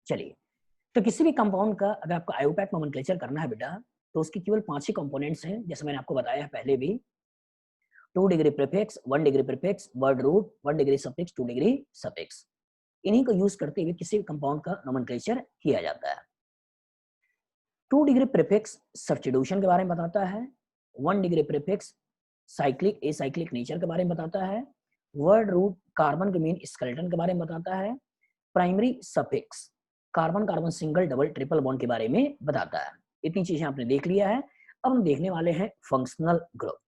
चलिए, तो किसी भी कंपाउंड का अगर आपको आयोपैक नोमेनक्लेचर करना है बेटा, तो उसकी केवल 5 ही कंपोनेंट्स हैं, जैसे मैंने आपको बताया पहले भी। 2 degree prefix, 1 degree prefix, word root, 1 degree suffix, 2 degree suffix. इन्हीं को यूज करते हुए किसी भी कंपाउंड का नोमेनक्लेचर किया जाता है। 2 डिग्री प्रीफिक्स सब्स्टिट्यूशन के बारे में बताता है। 1 degree prefix cyclic acyclic nature के बारे में बताता है। वर्ड रूट कार्बन के मेन स्केलेटन के बारे में बताता है। Primary suffix carbon carbon single double triple bond के बारे में बताता है। इतनी चीजें आपने देख लिया है। अब हम देखने वाले हैं फंक्शनल ग्रुप।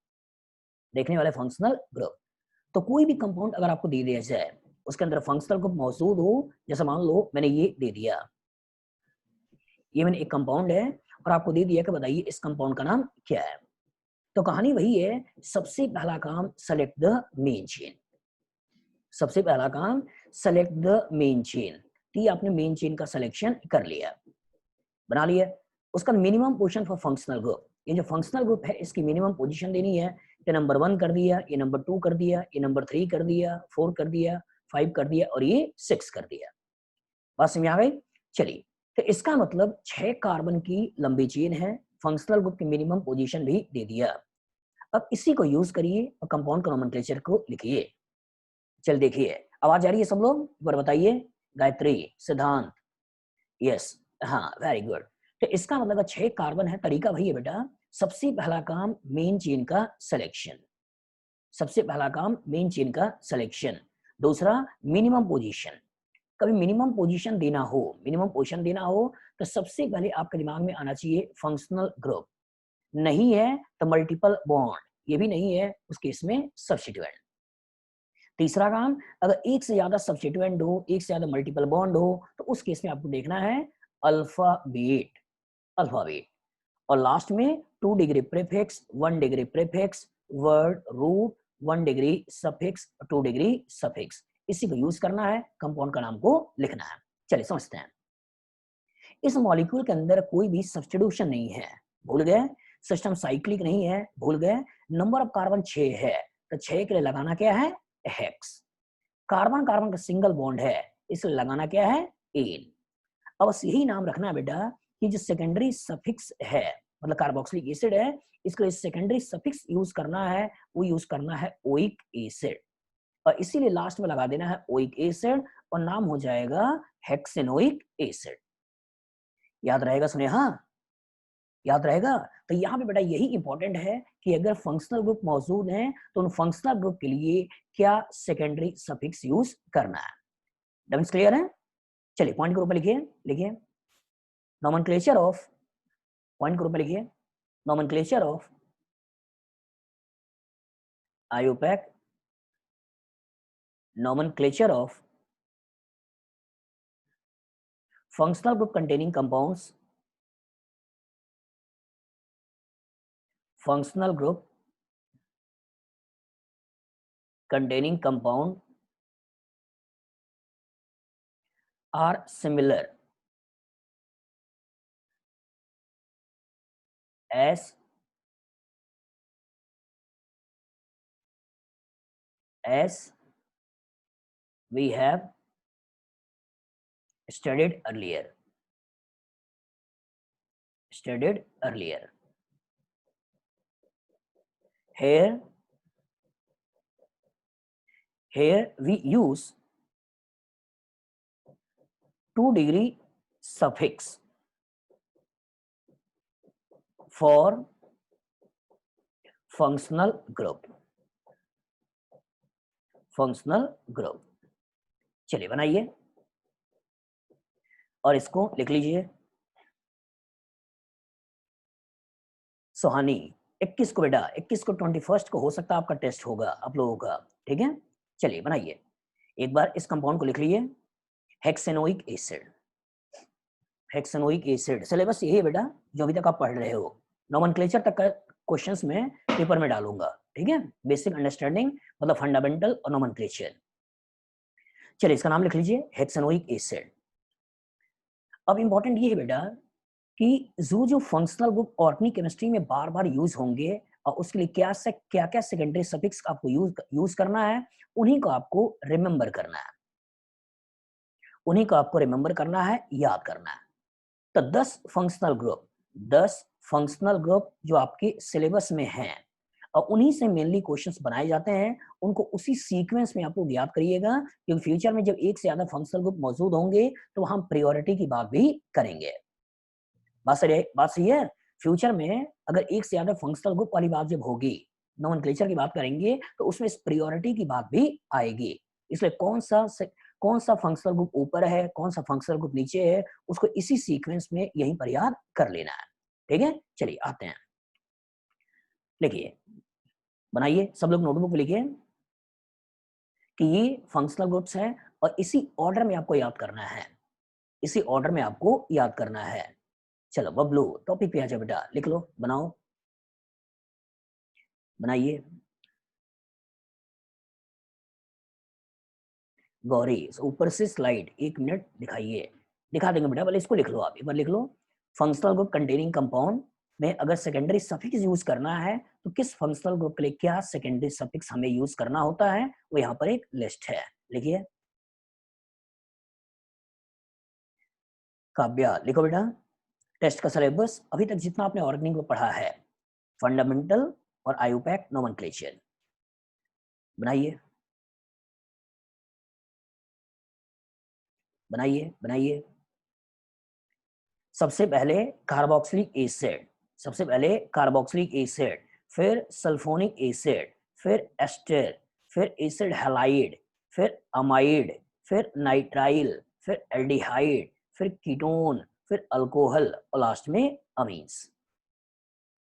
तो कोई भी कंपाउंड अगर आपको दे दिया जाए, उसके अंदर फंक्शनल ग्रुप मौजूद हो, जैसे मान लो मैंने ये दे दिया, ये मैंने एक कंपाउंड है और आपको दे दिया कि बताइए इस कंपाउंड का नाम क्या है। तो कहानी वही है, सबसे पहला काम सेलेक्ट द मेन चेन। सबसे पहला काम सेलेक्ट द मेन चेन। ये आपने मेन चेन का सिलेक्शन कर लिया, बना लिया। उसका minimum position for functional group, ये जो फंक्शनल ग्रुप है इसकी मिनिमम पोजीशन देनी है। ये नंबर 1 कर दिया, ये नंबर 2 कर दिया, ये नंबर 3 कर दिया, 4 कर दिया, 5 कर दिया और ये 6 कर दिया। बात समझ आ गई? चलिए, तो इसका मतलब 6 कार्बन की लंबी चेन है, फंक्शनल ग्रुप की मिनिमम पोजीशन भी दे दिया। अब इसी को यूज करिए और कंपाउंड का नोमेनक्लेचर को लिखिए। चल देखिए, आवाज आ रही है सब लोग? एक बार बताइए। गायत्री, सिद्धांत, यस, हाँ वेरी गुड। तो इसका मतलब 6 कार्बन है, तरीका वही है बेटा। सबसे पहला काम मेन चेन का सिलेक्शन, सबसे पहला काम मेन चेन का सिलेक्शन। दूसरा मिनिमम पोजीशन, कभी मिनिमम पोजीशन देना हो, मिनिमम पोजीशन देना हो तो सबसे पहले आपके दिमाग में आना चाहिए फंक्शनल ग्रुप। नहीं है तो मल्टीपल बॉन्ड, ये भी नहीं है उस केस में सब्स्टिट्यूएंट। तीसरा काम, अगर एक से ज्यादा सब्स्टिट्यूएंट हो, एक से ज्यादा मल्टीपल बॉन्ड हो, तो उस केस में आपको देखना है अल्फाबेट, अल्फाबेट। और लास्ट में 2 degree prefix, 1 degree prefix, word root, 1 degree suffix, 2 degree suffix. इसी को यूज करना है, कंपाउंड का नाम को लिखना है। चलिए समझते हैं। इस मॉलिक्यूल के अंदर कोई भी सब्स्टिट्यूशन नहीं है, भूल गए। सिस्टम साइक्लिक नहीं है, भूल गए। नंबर ऑफ कार्बन 6 है, तो 6 के लिए लगाना क्या है? हेक्स। कार्बन कार्बन का सिंगल बॉन्ड है, इसलिए लगाना क्या है? एन। अब बस यही नाम रखना है बेटा कि जो सेकेंडरी सफिक्स है, मतलब कार्बोक्सिलिक एसिड है, इसके लिए सेकेंडरी सफिक्स यूज करना है, वो यूज करना है ओइक एसिड। और इसीलिए लास्ट में लगा देना है ओइक एसिड और नाम हो जाएगा हेक्सेनोइक एसिड। याद रहेगा? सुने हाँ, याद रहेगा। तो यहाँ पे बेटा यही इंपॉर्टेंट है कि अगर फंक्शनल ग्रुप मौजूद हैं तो उन फंक्शनल ग्रुप के लिए क्या सेकेंडरी सफिक्स यूज करना है। डबल्स क्लियर है? चलिए पॉइंट के ऊपर लिखिए, लिखिए नोमेनक्लेचर ऑफ, पॉइंट के ऊपर लिखिए nomenclature of IUPAC, nomenclature of functional group containing compounds, functional group containing compound are similar as we have studied earlier, studied earlier. Here we use 2 degree suffix for functional group, functional group। चलिए बनाइए और इसको लिख लीजिए। सुहानी 21 को बेटा, 21 को 21 को हो सकता है आपका टेस्ट होगा आप लोगों का, ठीक है। चलिए बनाइए, एक बार इस कंपाउंड को लिख लीजिए, हेक्सेनोइक एसिड। हेक्सेनोइक एसिड सिलेबस यही है बेटा जो अभी तक आप पढ़ रहे हो, नोमेनक्लेचर तक का क्वेश्चंस में पेपर में डालूंगा, ठीक है। बेसिक अंडरस्टैंडिंग मतलब फंडामेंटल और नोमेनक्लेचर। चलिए इसका नाम लिख लीजिए हेक्सेनोइक एसिड। अब इंपॉर्टेंट ये है बेटा कि जो फंक्शनल ग्रुप ऑर्गेनिक केमिस्ट्री में बार बार यूज होंगे और उसके लिए क्या क्या सेकेंडरी सफिक्स आपको यूज करना है, उन्हीं को आपको रिमेंबर करना है। उन्हीं को आपको रिमेंबर करना है, याद करना है। तो 10 फंक्शनल ग्रुप, 10 फंक्शनल ग्रुप जो आपके सिलेबस में हैं और उन्हीं से मेनली क्वेश्चंस बनाए जाते हैं, उनको उसी सीक्वेंस में आपको याद करिएगा, क्योंकि फ्यूचर में जब एक से ज्यादा फंक्शनल ग्रुप मौजूद होंगे तो हम प्रायोरिटी की बात भी करेंगे। बात सही है? फ्यूचर में अगर एक से ज्यादा फंक्शनल ग्रुप वाली बात जब होगी, नोमेनक्लेचर की बात करेंगे, तो उसमें इस प्रायोरिटी की बात भी आएगी। इसलिए कौन सा फंक्शनल ग्रुप ऊपर है, कौन सा फंक्शनल ग्रुप नीचे है, उसको इसी सीक्वेंस में यहीं पर याद कर लेना है। ठीक है, चलिए आते हैं। लिखिए, बनाइए, सब लोग नोटबुक पे लिखिए कि ये फंक्शनल ग्रुप्स हैं और इसी ऑर्डर में आपको याद करना है, इसी ऑर्डर में आपको याद करना है। चलो बबलू, टॉपिक पे आ जाओ बेटा, लिख लो, बनाओ, बनाइए। गौरी, ऊपर से स्लाइड 1 मिनट दिखाइए, दिखा देंगे बेटा, पहले इसको लिख लो, आप एक बार लिख लो। फंक्शनल ग्रुप कंटेनिंग कंपाउंड में अगर सेकेंडरी सफिक्स यूज करना है तो किस फंक्शनल ग्रुप के लिए क्या सेकेंडरी सफिक्स हमें यूज करना होता है, वो यहाँ पर एक लिस्ट है, लिखिए। काव्या, लिखो बेटा। टेस्ट का सिलेबस अभी तक जितना आपने ऑर्गेनिक में पढ़ा है, फंडामेंटल और आयुपैक नोमेनक्लेचर, बनाइए, बनाइए, बनाइए। सबसे पहले कार्बोक्सिलिक एसिड, सबसे पहले कार्बोक्सिलिक एसिड, फिर सल्फोनिक एसिड, फिर एस्टर, फिर एसिड हैलाइड, फिर अमाइड, फिर नाइट्राइल, फिर एल्डिहाइड, फिर कीटोन, फिर अल्कोहल और लास्ट में अमीन्स,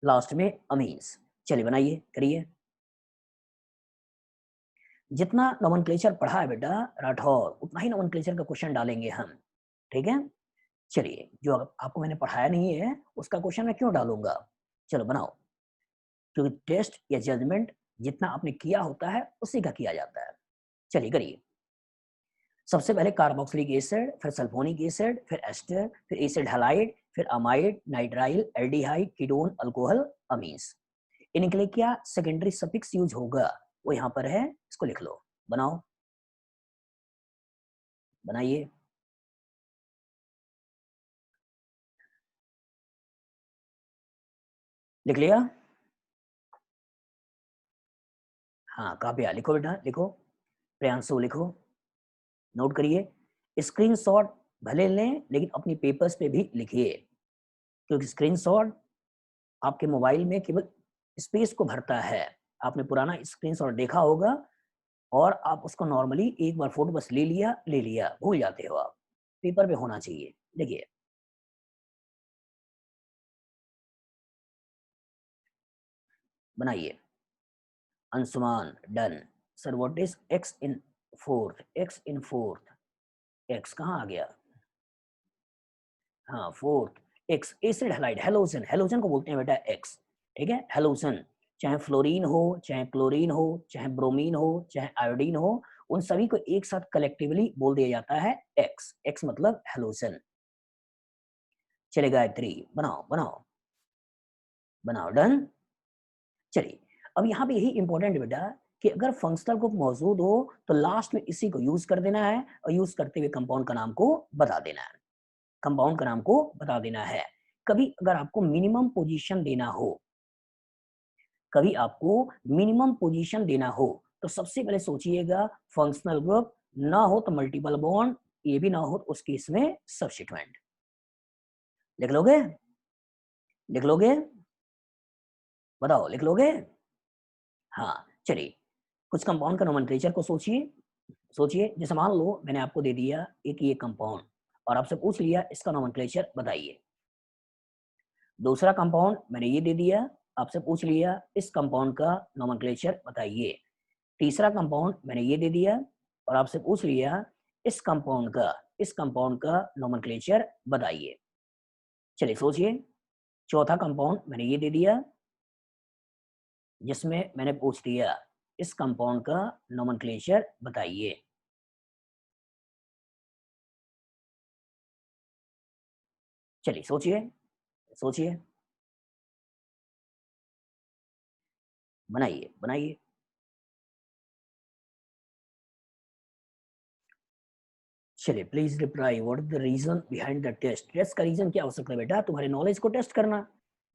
लास्ट में अमीन्स। चलिए बनाइए, करिए। जितना नोमेनक्लेचर पढ़ा है बेटा राठौर, उतना ही नोमेनक्लेचर का क्वेश्चन डालेंगे हम, ठीक है। चलिए, जो आपको मैंने पढ़ाया नहीं है उसका क्वेश्चन मैं क्यों डालूंगा, चलो बनाओ, क्योंकि टेस्ट या जजमेंट जितना आपने किया होता है उसी का किया जाता है। चलिए करिए। सबसे पहले कार्बोक्सिलिक एसिड, फिर सल्फोनिक एसिड, फिर एस्टर, फिर एसिड हैलाइड, फिर amide, nitrile, aldehyde, ketone, alcohol, amines. इनके लिए क्या सेकेंडरी सफिक्स यूज होगा, वो यहाँ पर है, इसको लिख लो, बनाओ, बनाइए। लिख लिया? हाँ, काव्या लिखो बेटा, लिखो। प्रियांशु लिखो, नोट करिए। स्क्रीनशॉट भले लें लेकिन अपनी पेपर्स पे भी लिखिए, क्योंकि स्क्रीनशॉट आपके मोबाइल में केवल स्पेस को भरता है। आपने पुराना स्क्रीनशॉट देखा होगा और आप उसको नॉर्मली एक बार फोटो बस ले लिया, भूल जाते हो आप। पेपर पे होना चाहिए। देखिए, बनाइए। Anshuman, done. Sir what is x in fourth, x in fourth, x कहाँ आ गया, हाँ fourth, x acid halide, halogen, halogen को बोलते हैं बेटा एक्स, ठीक है, हेलोजन। चाहे फ्लोरीन हो, चाहे क्लोरीन हो, चाहे ब्रोमीन हो, चाहे आयोडीन हो, उन सभी को एक साथ कलेक्टिवली बोल दिया जाता है एक्स, एक्स मतलब हेलोजन। चले गायत्री, बनाओ, बनाओ, बनाओ, डन। चलिए, अब यहाँ पे यही इंपॉर्टेंट है बेटा कि अगर फंक्शनल ग्रुप मौजूद हो तो लास्ट में इसी को यूज कर देना है और यूज करते हुए कंपाउंड का नाम को बता देना है, कंपाउंड का नाम को बता देना है। कभी अगर आपको मिनिमम पोजीशन देना हो, कभी आपको मिनिमम पोजीशन देना हो, तो सबसे पहले सोचिएगा फंक्शनल ग्रुप ना हो तो मल्टीपल बॉन्ड, ये भी ना हो तो उस केस में सब्स्टिट्यूएंट। लिख लोगे, लिख लोगे, बताओ लिख लोगे? हाँ, चलिए, कुछ कंपाउंड का नोमेनक्लेचर को सोचिए, सोचिए। जैसे मान लो मैंने आपको दे दिया एक ये कंपाउंड और आपसे पूछ लिया इसका नोमेनक्लेचर बताइए। दूसरा कंपाउंड मैंने ये दे दिया, आपसे पूछ लिया इस कंपाउंड का नोमेनक्लेचर बताइए। तीसरा कंपाउंड मैंने ये दे दिया और आपसे पूछ लिया इस कंपाउंड का नोमेनक्लेचर बताइए। चलिए सोचिए। चौथा कंपाउंड मैंने ये दे दिया जिसमें मैंने पूछ लिया इस कंपाउंड का नोमेनक्लेचर बताइए। चलिए सोचिए, सोचिए, बनाइए, बनाइए। चलिए, please reply what is the reason behind the test. Test का रीजन क्या हो सकता है बेटा? तुम्हारे नॉलेज को टेस्ट करना,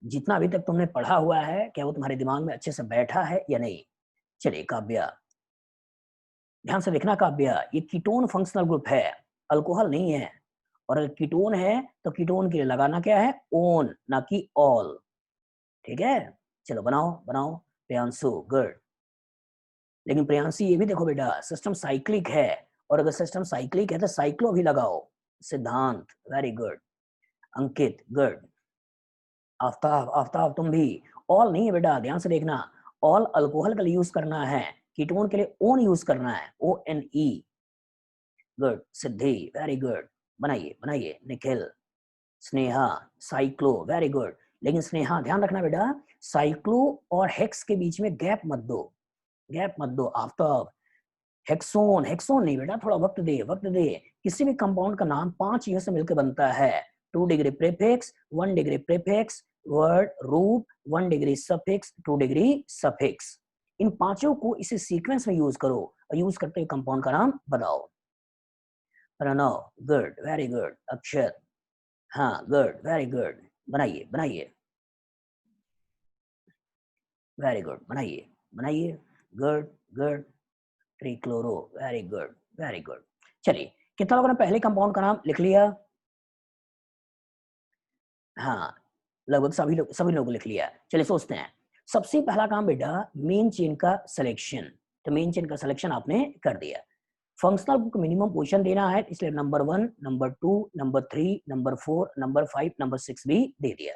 जितना अभी तक तुमने पढ़ा हुआ है क्या वो तुम्हारे दिमाग में अच्छे से बैठा है या नहीं। चलिए काव्या, ध्यान से देखना काव्या, ये कीटोन फंक्शनल ग्रुप है, अल्कोहल नहीं है। और अगर कीटोन है तो कीटोन के लिए लगाना क्या है? ओन, ना कि ऑल। ठीक है, चलो बनाओ बनाओ। प्रियांशु, गुड। लेकिन प्रियांशी ये भी देखो बेटा, सिस्टम साइक्लिक है, और अगर सिस्टम साइक्लिक है तो साइक्लो भी लगाओ। सिद्धांत, very good. Ankit, good. Aftab, Aftab तुम भी। ऑल नहीं है बेटा, ध्यान से देखना। ऑल अल्कोहल के लिए यूज करना है, कीटोन के लिए ओन यूज करना है, ONE। गुड सिद्धि, वेरी गुड। बनाइए बनाइए। Nikhil, Sneha, cyclo, very good. लेकिन स्नेहा ध्यान रखना बेटा, साइक्लो और हेक्स के बीच में गैप मत दो, गैप मत दो। आफ्ताब, हेक्सोन, हेक्सोन नहीं बेटा, थोड़ा वक्त दे, वक्त दे। किसी भी कंपाउंड का नाम 5 यूं से मिलकर बनता है। 2 degree prefix, 1 degree prefix, word, root, 1 degree suffix, 2 degree suffix. इन पांचों को इसी सीक्वेंस में यूज करो और यूज करते हुए कंपाउंड का नाम बताओ। Pranav, good, very good. Akshat, हाँ गुड, वेरी गुड। बनाइए बनाइए, वेरी गुड। बनाइए बनाइए, good good. Trichloro, very good, very good. चलिए, कितना लोगों ने पहले कंपाउंड का नाम लिख लिया? हाँ, लगभग सभी लोगों लिख लिया। चलिए सोचते हैं। सबसे पहला काम बेटा, मेन चेन का सिलेक्शन। तो मेन चेन का सिलेक्शन आपने कर दिया। फंक्शनल ग्रुप को मिनिमम पोजीशन देना है, इसलिए number 1, number 2, number 3, number 4, number 5, number 6 भी दे दिया।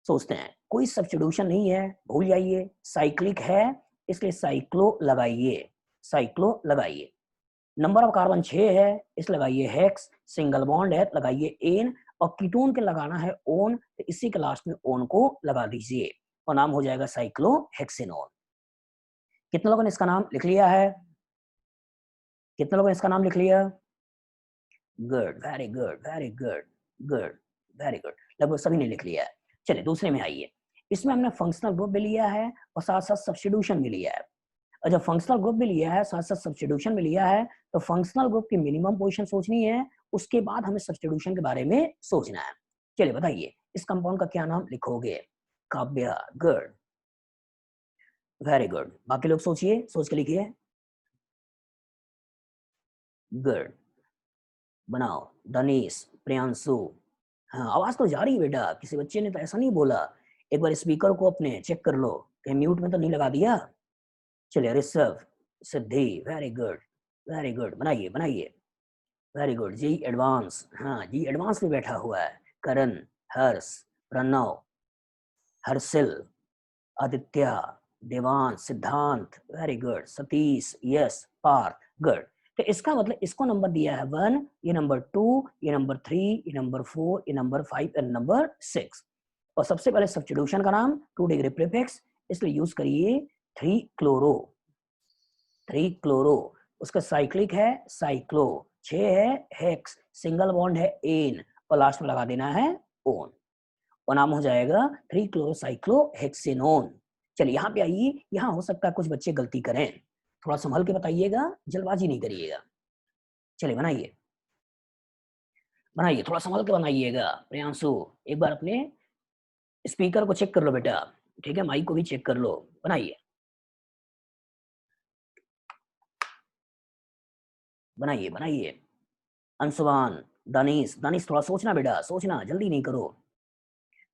सोचते हैं, कोई सब्स्टिट्यूशन नहीं है, भूल जाइए। साइक्लिक है, इसलिए साइक्लो लगाइए, साइक्लो लगाइए। नंबर ऑफ कार्बन 6 है, इस लगाइए हेक्स। सिंगल बॉन्ड है, लगाइए एन। और कीटोन के लगाना है ओन, तो इसी के लास्ट में ओन को लगा दीजिए और नाम हो जाएगा साइक्लोहेक्सिनोन। कितने लोगों ने इसका नाम लिख लिया है? कितने लोगों ने इसका नाम लिख लिया? Good, very good, very good, good, very good. लगभग सभी ने लिख लिया है। चलिए दूसरे में आइए। इसमें हमने फंक्शनल ग्रुप भी लिया है और साथ साथ सब्स्टिट्यूशन भी लिया है। और जब फंक्शनल ग्रुप भी लिया है, साथ साथ सब्स्टिट्यूशन भी लिया है, तो फंक्शनल ग्रुप की मिनिमम पोजीशन सोचनी है, उसके बाद हमें सब्स्टिट्यूशन के बारे में सोचना है। चलिए बताइए, इस कंपाउंड का क्या नाम लिखोगे? Kavya, good, very good. बाकी लोग सोचिए, सोच के लिखिए। गुड, बनाओ। दनीश, प्रियांशु, हाँ आवाज तो जा रही है बेटा, किसी बच्चे ने तो ऐसा नहीं बोला। एक बार स्पीकर को अपने चेक कर लो, कहीं म्यूट में तो नहीं लगा दिया। चलिए ऋषभ, सिद्धि, वेरी गुड, वेरी गुड। बनाइए बनाइए, वेरी गुड। जी एडवांस, हाँ जी एडवांस में बैठा हुआ है। करण, हर्ष, Pranav, Harsil, Aditya, Devansh, Siddhant, very good. Satish, yes, Parth, good. तो इसका मतलब इसको नंबर दिया है 1, ये नंबर 2, ये नंबर 3, ये नंबर 4, ये नंबर 5 और नंबर 6। और सबसे पहले सब्स्टिट्यूशन का नाम 2 डिग्री प्रीफिक्स, इसलिए यूज करिए 3 क्लोरो, 3 क्लोरो। उसका साइक्लिक है साइक्लो, 6 है हेक्स, सिंगल बॉन्ड है एन, और लास्ट में लगा देना है ओन, और नाम हो जाएगा 3 क्लोरोसाइक्लोहेक्सेनोन। चलिए यहाँ पे आइए, यहाँ हो सकता है कुछ बच्चे गलती करें, थोड़ा संभल के बताइएगा, जल्दबाजी नहीं करिएगा। चलिए बनाइए बनाइए, थोड़ा संभल के बनाइएगा। प्रियांशु, एक बार अपने स्पीकर को चेक कर लो बेटा, ठीक है, माइक को भी चेक कर लो। बनाइए बनाइए बनाइए। अंशुमान, दानिश, दानिश थोड़ा सोचना बेटा, सोचना, जल्दी नहीं करो।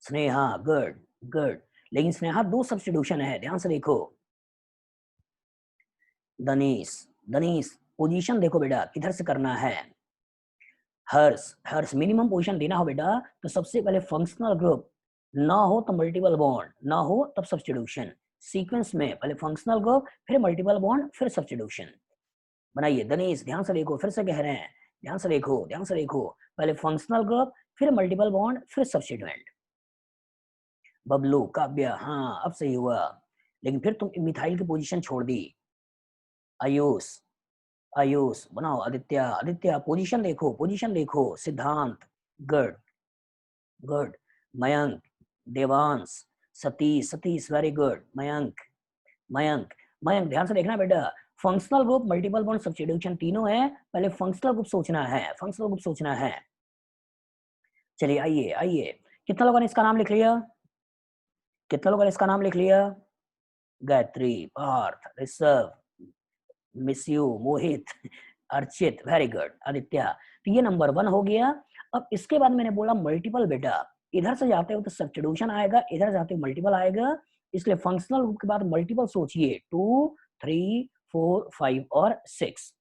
Sneha, good good. लेकिन स्नेहा 2 सब्स्टिट्यूशन है, ध्यान से देखो। दनीश, दनीश पोजीशन देखो बेटा, किधर से करना है। हर्ष, हर्ष मिनिमम पोजीशन देना हो बेटा, तो सबसे पहले फंक्शनल ग्रुप ना हो तो मल्टीपल बॉन्ड, ना हो तब सब्स्टिट्यूशन। सीक्वेंस में पहले फंक्शनल ग्रुप, फिर मल्टीपल बॉन्ड, फिर सब्स्टिट्यूशन। बनाइए दनीश, ध्यान से देखो, फिर से कह रहे हैं, ध्यान से देखो, ध्यान से देखो। पहले फंक्शनल ग्रुप, फिर मल्टीपल बॉन्ड, फिर सब्स्टिट्यूएंट। बबलू, काव्या, हाँ अब सही हुआ। लेकिन फिर तुम मिथाइल की पोजीशन छोड़ दी। आयुष, आयुष बनाओ। आदित्य, आदित्य पोजीशन देखो, पोजीशन देखो। सिद्धांत, good good. Mayank, Devansh, Satish, Satish very good. Mayank, Mayank, Mayank ध्यान से देखना बेटा, functional group, multiple bond, substitution तीनों है। पहले फंक्शनल ग्रुप सोचना है, फंक्शनल ग्रुप सोचना है। चलिए आइए आइए, कितना लोगों ने इसका नाम लिख लिया? कितना लोगों ने इसका नाम लिख लिया? Gayatri, Parth, Rishabh, miss you, Mohit, Archit, very good, Aditya. तो ये नंबर 1 हो गया। अब इसके बाद मैंने बोला मल्टीपल, बेटा इधर से जाते हो तो सब्स्टिट्यूशन आएगा, इधर जाते हो मल्टीपल आएगा, इसलिए फंक्शनल ग्रुप के बाद मल्टीपल सोचिए 2, 3, 4, 5 और 6।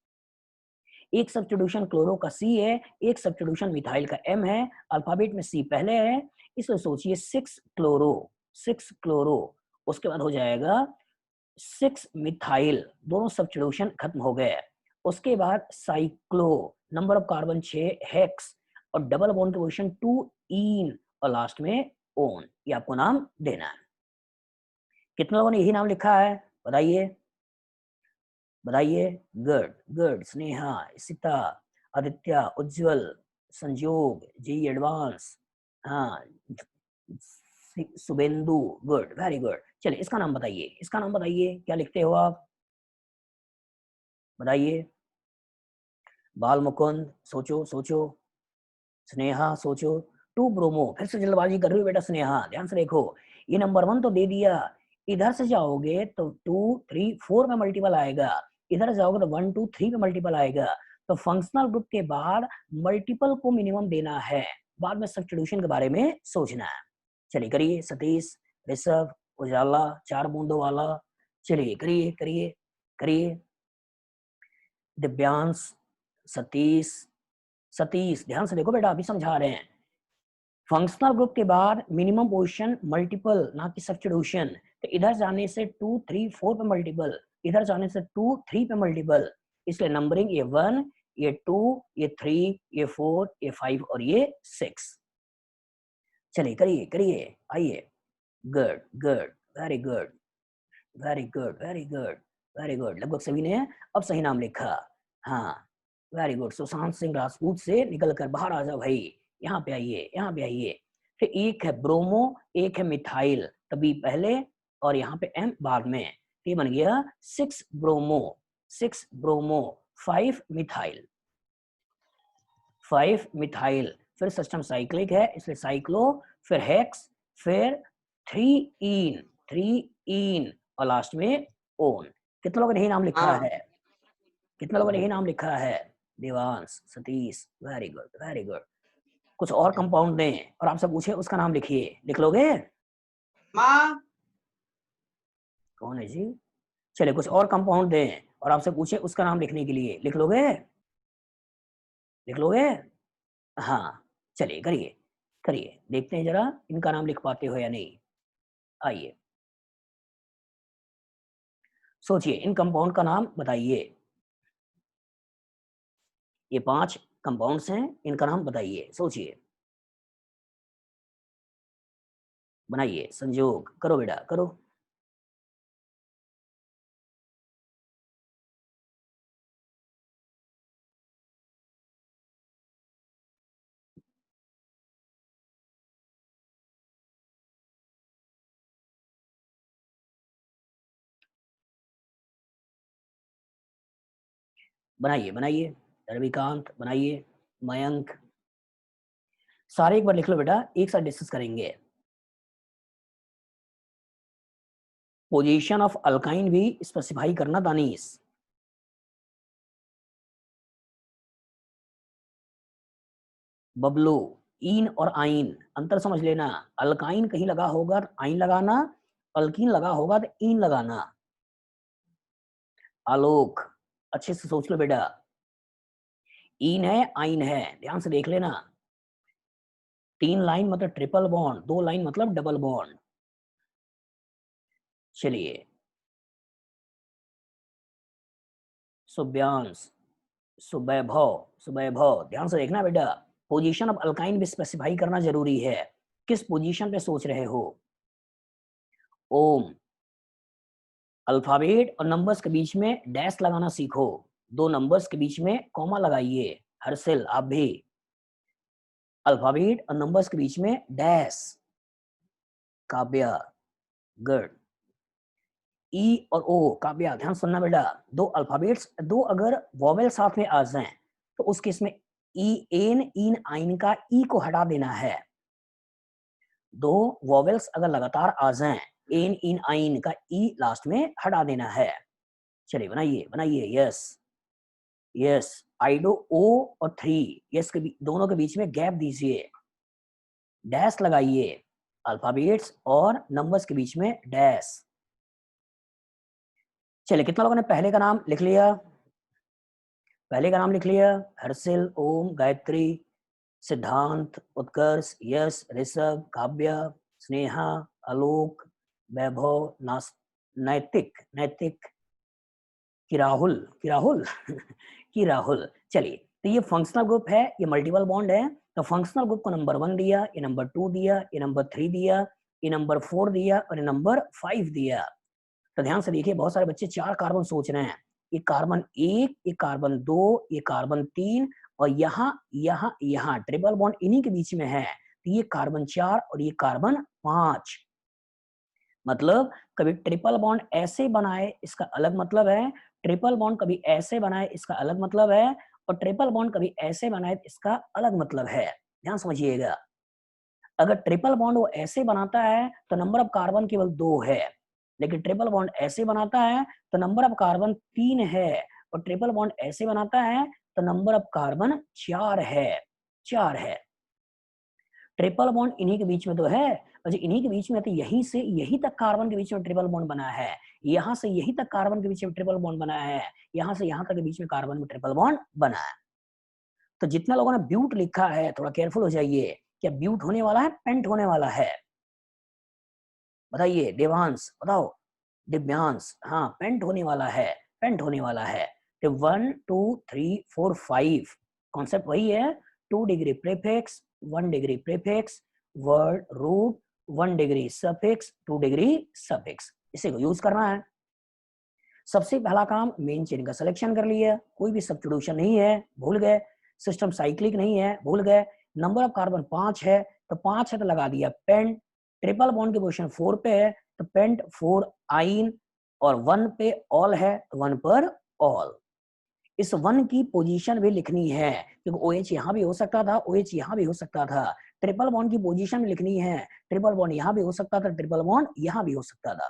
एक सब्स्टिट्यूशन क्लोरो का C है, एक सब्स्टिट्यूशन मिथाइल का M है, अल्फाबेट में C पहले है, इसलिए सोचिए 6 क्लोरो, 6 क्लोरो। उसके बाद हो जाएगा 6 मिथाइल, दोनों सब्स्टिट्यूशन खत्म हो गए। उसके बाद cyclo, number of carbon 6, hex, और डबल बॉन्ड की पोजीशन 2 इन, और लास्ट में ओन। ये आपको नाम देना है। कितने लोगों ने यही नाम लिखा है? बताइए बताइए। गुड गुड, स्नेहा, सीता, आदित्य, उज्जवल, संयोग, जी एडवांस, हाँ, शुभेंदु, गुड, वेरी गुड। चलिए इसका नाम बताइए, इसका नाम बताइए, क्या लिखते हो आप? बताइए। बाल मुकुंद, सोचो सोचो। स्नेहा सोचो। 2 ब्रोमो, फिर से जल्दबाजी कर रही हो बेटा स्नेहा, ध्यान से देखो। ये नंबर 1 तो दे दिया, इधर से जाओगे तो 2, 3, 4 में मल्टीपल आएगा, इधर जाओगे तो 1, 2, 3 में मल्टीपल आएगा। तो फंक्शनल ग्रुप के बाद मल्टीपल को मिनिमम देना है, बाद में सब्स्टिट्यूशन के बारे में सोचना है। चलिए करिए, सतीश, ऋषभ, उजाला, 4 बूंदों वाला। चलिए करिए करिए करिए। दिव्यांश, सतीश, सतीश ध्यान से देखो बेटा, अभी समझा रहे हैं। फंक्शनल ग्रुप के बाद मिनिमम पोजीशन मल्टीपल, ना कि सब्स्टिट्यूशन। तो इधर जाने से 2, 3, 4 पे मल्टीपल, इधर जाने से 2, 3 पे मल्टीपल, इसलिए नंबरिंग ये 1, ये 2, ये 3, ये 4, ये 5 और ये 6। चलिए करिए करिए, आइए। Good good, very good, very good, very good, very good. लगभग सभी ने अब सही नाम लिखा। हाँ, वेरी गुड। सुशांत सिंह राजपूत से निकल कर बाहर आ जाओ भाई, यहाँ पे आइए, यहाँ पे आइए। फिर एक है ब्रोमो, एक है मिथाइल, तभी पहले और यहाँ पे M बाद में। ये बन गया 6 ब्रोमो, 6 ब्रोमो, 5 मिथाइल, 5 मिथाइल। फिर सिस्टम साइक्लिक है इसलिए साइक्लो, फिर हेक्स, फिर 3 इन, 3 इन, और लास्ट में ओन। कितने लोगों ने यही नाम लिखा हाँ है? कितने लोगों ने यही नाम लिखा है? Devansh, Satish, very good very good. कुछ और कंपाउंड दें और आपसे पूछे उसका नाम लिखिए, लिख लोगे? माँ। कौन है जी? चलिए कुछ और कंपाउंड दें और आपसे पूछे उसका नाम लिखने के लिए, लिख लोगे? लिख लोगे? हाँ, चलिए करिए करिए, देखते हैं जरा इनका नाम लिख पाते हो या नहीं। आइए सोचिए, इन कंपाउंड का नाम बताइए। ये 5 कंपाउंड्स हैं, इनका नाम बताइए, सोचिए, बनाइए, संयोग करो बेटा करो। बनाइए बनाइए, रविकांत बनाइए, मयंक, सारे एक बार लिख लो बेटा, एक साथ डिस्कस करेंगे। पोजीशन ऑफ अल्काइन भी स्पेसिफाई करना दानिश। बबलू, इन और आइन अंतर समझ लेना। अल्काइन कहीं लगा होगा तो आइन लगाना, अल्कीन लगा होगा तो इन लगाना। आलोक, अच्छे से सोच लो बेटा, इन है आइन है, ध्यान से देख लेना। 3 लाइन मतलब ट्रिपल बॉन्ड, 2 लाइन मतलब डबल बॉन्ड। चलिए, सुब्यांश, सुवैभव, सुवैभव ध्यान से देखना बेटा, पोजीशन ऑफ अल्काइन भी स्पेसिफाई करना जरूरी है। किस पोजीशन पे सोच रहे हो? ओम, अल्फाबेट और नंबर्स के बीच में डैश लगाना सीखो, 2 नंबर्स के बीच में कॉमा लगाइए। हर्षिल आप भी, अल्फाबेट और नंबर्स के बीच में डैश। काव्या, गुड। ई और ओ, काव्या ध्यान सुनना बेटा, दो अल्फाबेट्स, दो अगर वॉवेल साथ में आ जाएं तो उस केस में ई एन इन आइन का ई को हटा देना है। दो वॉवेल्स अगर लगातार आ जाएं, एन इन आइन का ई लास्ट में हटा देना है। चलिए बनाइए बनाइए, यस यस, आइडो ओ और थ्री, यस के दोनों के बीच में गैप दीजिए, डैश लगाइए, अल्फाबेट्स और नंबर्स के बीच में डैश। चलिए कितना लोगों ने पहले का नाम लिख लिया? पहले का नाम लिख लिया? हर्षिल, ओम, गायत्री, सिद्धांत, उत्कर्ष, यश, ऋषभ, काव्या, स्नेहा, आलोक, वैभव, नैतिक नैतिक, कि राहुल, कि राहुल कि राहुल। चलिए तो ये फंक्शनल ग्रुप है, ये मल्टीपल बॉन्ड है, तो फंक्शनल ग्रुप को नंबर 1 दिया, ये नंबर 2 दिया, ये नंबर 3 दिया, ये नंबर 4 दिया और ये नंबर 5 दिया। तो ध्यान से देखिए, बहुत सारे बच्चे 4 कार्बन सोच रहे हैं, ये कार्बन 1, ये कार्बन 2, ये कार्बन 3 और यहाँ यहाँ यहाँ ट्रिपल बॉन्ड इन्हीं के बीच में है, तो ये कार्बन 4 और ये कार्बन 5। मतलब कभी ट्रिपल बॉन्ड ऐसे बनाए इसका अलग मतलब है, ट्रिपल बॉन्ड कभी ऐसे बनाए इसका अलग मतलब है, और ट्रिपल बॉन्ड कभी ऐसे बनाए इसका अलग मतलब है। ध्यान समझिएगा, अगर ट्रिपल बॉन्ड वो ऐसे बनाता है तो नंबर ऑफ कार्बन केवल 2 है, लेकिन ट्रिपल बॉन्ड ऐसे बनाता है तो नंबर ऑफ कार्बन 3 है, और ट्रिपल बॉन्ड ऐसे बनाता है तो नंबर ऑफ कार्बन 4 है, 4 है। ट्रिपल बॉन्ड इन्हीं के बीच में तो है, और जो इन्हीं के बीच में, तो यहीं से यहीं तक कार्बन के बीच में ट्रिपल बॉन्ड बना है, यहाँ से यहीं तक कार्बन के बीच में ट्रिपल बॉन्ड बना है, यहाँ से यहाँ तक के बीच में कार्बन में ट्रिपल बॉन्ड बना है। तो जितना लोगों ने ब्यूट लिखा है थोड़ा केयरफुल हो जाइए, क्या ब्यूट होने वाला है, पेंट होने वाला है? बताइए देवांश, बताओ दिव्यांश, हाँ पेंट होने वाला है, पेंट होने वाला है। तो 1 2 3 4 5 कॉन्सेप्ट वही है, 2 degree prefix, 1 degree prefix, word root, 1 degree suffix, 2 degree suffix, इसे को यूज करना है। सबसे पहला काम मेन चेन का सिलेक्शन कर लिया, कोई भी सब्स्टिट्यूशन नहीं है, भूल गए, सिस्टम साइक्लिक नहीं है, भूल गए, नंबर ऑफ कार्बन 5 है, तो 5 है तो लगा दिया पेंट, ट्रिपल बॉन्ड की पोजीशन 4 पे है तो पेंट 4 आइन, और 1 पे ऑल है तो 1 पर ऑल। इस 1 की पोजीशन भी लिखनी है, क्योंकि OH यहाँ भी हो सकता था, OH यहाँ भी हो सकता था, ट्रिपल बॉन्ड की पोजीशन भी लिखनी है, ट्रिपल बॉन्ड यहाँ भी हो सकता था, ट्रिपल बॉन्ड यहाँ भी हो सकता था।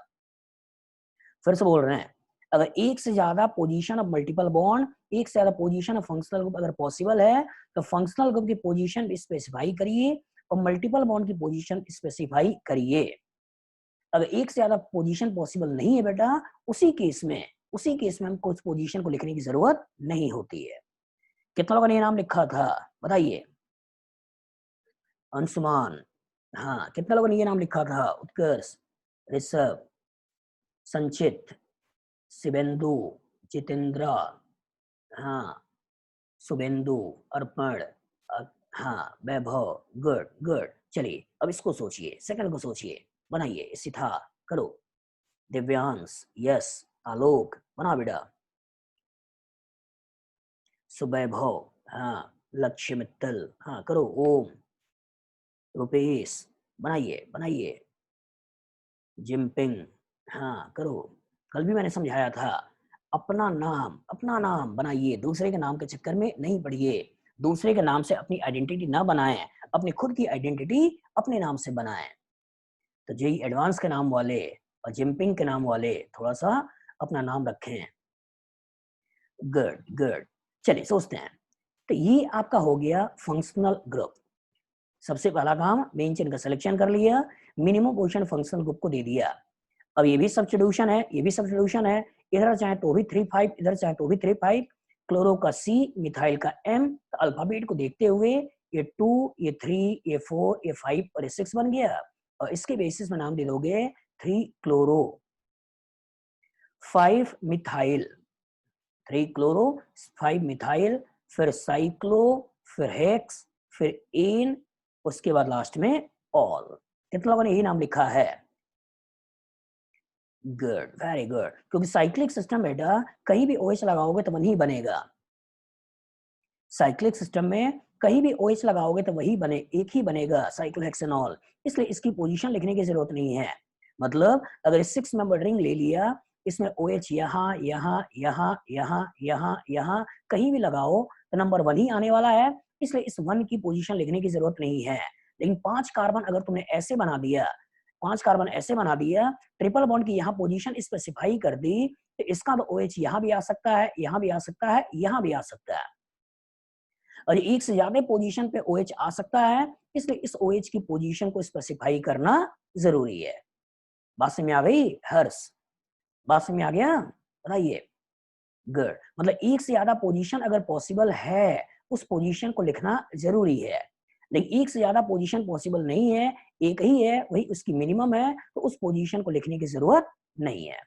फिर से बोल रहे हैं, अगर एक से ज्यादा पोजीशन ऑफ मल्टीपल बॉन्ड, एक से ज्यादा पोजीशन ऑफ फंक्शनल ग्रुप अगर पॉसिबल है तो फंक्शनल ग्रुप की पोजीशन स्पेसिफाई करिए और मल्टीपल बॉन्ड की पोजीशन स्पेसिफाई करिए। अगर एक से ज्यादा पोजीशन पॉसिबल नहीं है बेटा, उसी केस में हमको उस पोजीशन को लिखने की जरूरत नहीं होती है। कितना लोगों ने ये नाम लिखा था बताइए? अंशुमान, हाँ कितना लोगों ने ये नाम लिखा था? उत्कर्ष, ऋषभ, संचित, शिवेंदु, जितेंद्र, हाँ शुभेंदु, अर्पण, हाँ वैभव, गुड गुड। चलिए अब इसको सोचिए, सेकंड को सोचिए, बनाइए, सिथा करो, दिव्यांश, यस, आलोक, बना बेटा, सुवैभव, हाँ लक्ष्य मित्तल, हाँ करो, ओम, रुपेश, बनाइए बनाइए, जिमपिंग, हाँ करो। कल भी मैंने समझाया था, अपना नाम बनाइए, दूसरे के नाम के चक्कर में नहीं पड़िए, दूसरे के नाम से अपनी आइडेंटिटी ना बनाएं, अपनी खुद की आइडेंटिटी अपने नाम से बनाएं। तो जेई एडवांस के नाम वाले और जिमपिंग के नाम वाले थोड़ा सा अपना नाम रखें। Good good. चलिए सोचते हैं, तो ये आपका हो गया फंक्शनल ग्रुप। सबसे पहला काम मेन चेन का सिलेक्शन कर लिया, मिनिमम पोजीशन फंक्शनल ग्रुप को दे दिया। अब ये भी सब्स्टिट्यूशन है, ये भी सब्स्टिट्यूशन है, इधर चाहे तो भी 3 5, इधर चाहे तो भी 3 5, क्लोरो का C, मिथाइल का M, तो अल्फाबेट को देखते हुए ये 2, ये 3, ये 4, ये 5 और ये 6 बन गया, और इसके बेसिस में नाम दे दोगे 3 क्लोरो, 5 मिथाइल, 3 क्लोरो, 5 मिथाइल, फिर साइक्लो, फिर हेक्स, फिर एन, उसके बाद लास्ट में ऑल। कितने लोगों ने यही नाम लिखा है? गुड, वेरी गुड, क्योंकि साइक्लिक सिस्टम बेटा कहीं भी OH लगाओगे तो वही बनेगा, साइक्लिक सिस्टम में कहीं भी OH लगाओगे तो वही बने, एक ही बनेगा, साइक्लोहेक्सेनॉल, इसलिए इसकी पोजीशन लिखने की जरूरत नहीं है। मतलब अगर 6 मेंबर रिंग ले लिया इसमें OH यहाँ यहाँ यहाँ यहाँ यहाँ यहाँ कहीं भी लगाओ तो नंबर 1 ही आने वाला है, इसलिए इस 1 की पोजीशन लिखने की जरूरत नहीं है। लेकिन 5 कार्बन अगर तुमने ऐसे बना दिया, 5 कार्बन ऐसे बना दिया, ट्रिपल बॉन्ड की यहाँ पोजीशन स्पेसिफाई कर दी, तो इसका तो OH यहाँ भी आ सकता है, यहाँ भी आ सकता है, यहाँ भी आ सकता है, और एक से ज्यादा पोजीशन पे OH आ सकता है, इसलिए इस OH की पोजीशन को स्पेसिफाई करना जरूरी है। बात समझ में आ गई हर्ष? बात समझ में आ गया? बताइए। गुड। मतलब एक से ज्यादा पोजीशन अगर पॉसिबल है, उस पोजीशन को लिखना जरूरी है, लेकिन एक से ज्यादा पोजीशन पॉसिबल नहीं है, एक ही है, वही उसकी मिनिमम है, तो उस पोजीशन को लिखने की जरूरत नहीं है।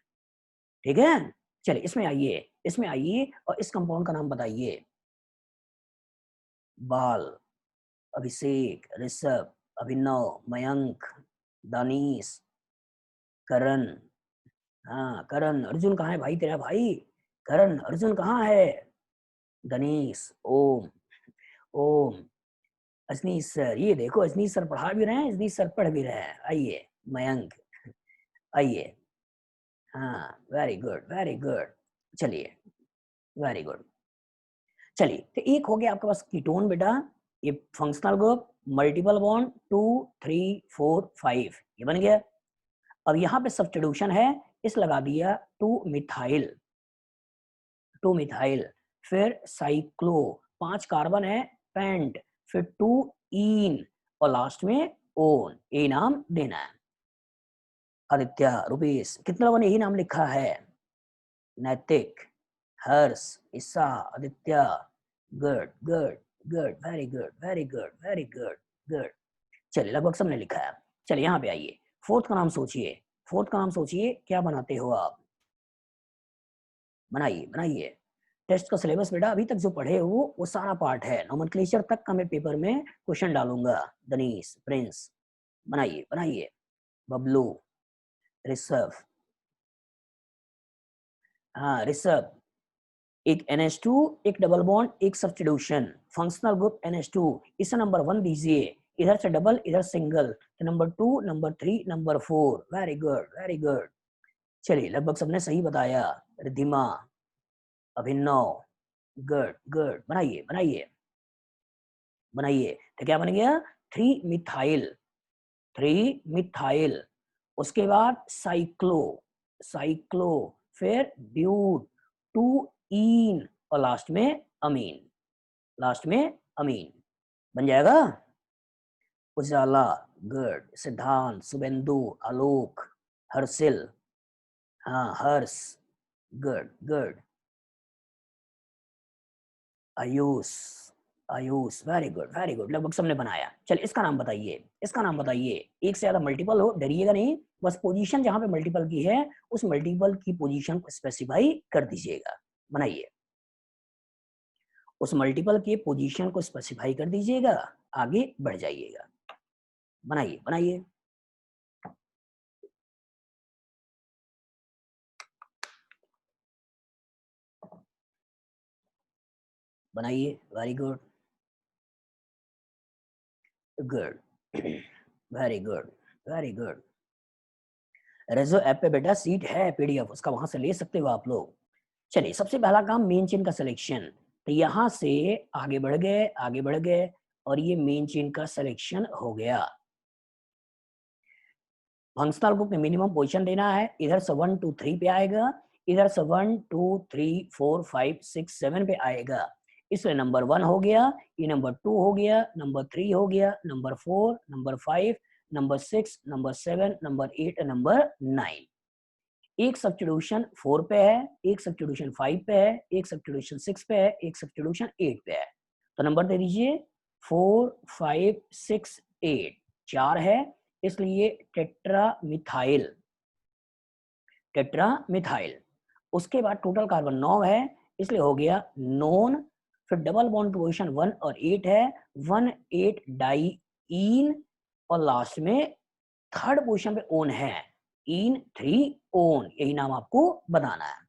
ठीक है, चलिए इसमें आइए, इसमें आइए और इस कंपाउंड का नाम बताइए। बाल, अभिषेक, ऋषभ, अभिनव, मयंक, दानिश, करण। हाँ करण। अर्जुन कहाँ है भाई तेरा भाई? करण, अर्जुन कहाँ है? दनीश, ओम, ओम, अजनीश सर, ये देखो अजनीश सर पढ़ा भी रहे हैं, अजनीश सर पढ़ भी रहे हैं। आइए मयंक, आइए। हाँ वेरी गुड, वेरी गुड। चलिए, वेरी गुड। चलिए, तो एक हो गया आपके पास कीटोन बेटा, ये फंक्शनल ग्रुप, मल्टीपल बॉन्ड 2 3 4 5, ये बन गया। अब यहाँ पे सब्स्टिट्यूशन है, इस लगा दिया 2 मिथाइल, 2 मिथाइल, फिर साइक्लो, 5 कार्बन है, पेंट, फिर 2 ईन और लास्ट में ओन, ये नाम देना है। आदित्य, रुपेश, कितने लोगों ने यही नाम लिखा है? Naitik, Harsh, Isa, Aditya, good good good, very good, very good, very good, good. चलिए लगभग सबने लिखा है। चलिए यहाँ पे आइए, फोर्थ का नाम सोचिए, फोर्थ का नाम सोचिए, क्या बनाते हो आप? बनाइए बनाइए। टेस्ट का सिलेबस बेटा अभी तक जो पढ़े हो वो सारा पार्ट है, नोमेनक्लेचर तक का मैं पेपर में क्वेश्चन डालूंगा। दनीश, प्रिंस, बनाइए बनाइए। बबलू, ऋषभ, हाँ ऋषभ, एक NH2, एक डबल बॉन्ड, एक सब्स्टिट्यूशन, फंक्शनल ग्रुप NH2, इसे नंबर 1 दीजिए, इधर से डबल इधर सिंगल, तो number 2, number 3, number 4। Very good, very good. चलिए लगभग सबने सही बताया। रिधिमा, अभिनव, गुड गुड, बनाइए बनाइए बनाइए। तो क्या बन गया? 3 मिथाइल, 3 मिथाइल, उसके बाद साइक्लो, साइक्लो, फिर ब्यूट, 2 ईन और लास्ट में अमीन, लास्ट में अमीन। बन जाएगा। उजाला, गुड, सिद्धांत, शुभेंदु, आलोक, हर्षिल, हाँ Harsh, good good, Ayush, Ayush, very good very good, लगभग सबने बनाया। चल इसका नाम बताइए, इसका नाम बताइए। एक से ज्यादा मल्टीपल हो, डरिएगा नहीं, बस पोजीशन जहां पे मल्टीपल की है उस मल्टीपल की पोजीशन को स्पेसिफाई कर दीजिएगा। बनाइए, उस मल्टीपल के पोजीशन को स्पेसिफाई कर दीजिएगा, आगे बढ़ जाइएगा। बनाइए बनाइए। बनाइए, very good good, very good very good. रेजो ऐप पे बेटा सीट है PDF, उसका वहां से ले सकते हो आप लोग। चलिए सबसे पहला काम मेन चेन का सिलेक्शन, तो यहां से आगे बढ़ गए, आगे बढ़ गए, और ये मेन चेन का सिलेक्शन हो गया। फंक्शनल ग्रुप में मिनिमम पोजीशन देना है, इधर से 1 2 3 पे आएगा, इधर से 1 2 3 4 5 6 7 पे आएगा, इसलिए नंबर 1 हो गया, ये नंबर 2 हो गया, नंबर 3 हो गया, number 4, number 5, number 6, number 7, number 8 और नंबर 9। एक सब्स्टिट्यूशन 4 पे है, एक सब्स्टिट्यूशन 5 पे है, एक सब्स्टिट्यूशन 6 पे है, एक सब्स्टिट्यूशन 8 पे है। तो नंबर दे दीजिए 4 5 6 8, 4 है, इसलिए टेट्रा मिथाइल, टेट्रा मिथाइल। उसके बाद टोटल कार्बन 9 है, इसलिए हो गया नोन, फिर डबल बॉन्ड पोजीशन 1 और 8 है, 1 8 डाई इन, और लास्ट में थर्ड पोजीशन पे ओन है, इन 3 ओन, यही नाम आपको बताना है।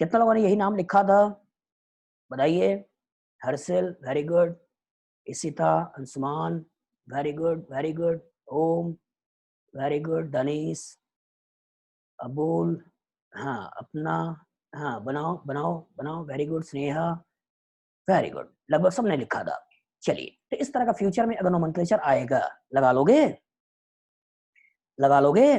कितना लोगों ने यही नाम लिखा था? बताइए। Harshil, very good, Ishita, Anshuman, very good very good, Om, very good, Danish, Abul, हाँ, अपना, हाँ, बनाओ, बनाओ, बनाओ, very good Sneha, very good, लगभग सबने लिखा था। चलिए, तो इस तरह का फ्यूचर में अगर नोमेनक्लेचर आएगा, लगा लोगे? लगा लोगे?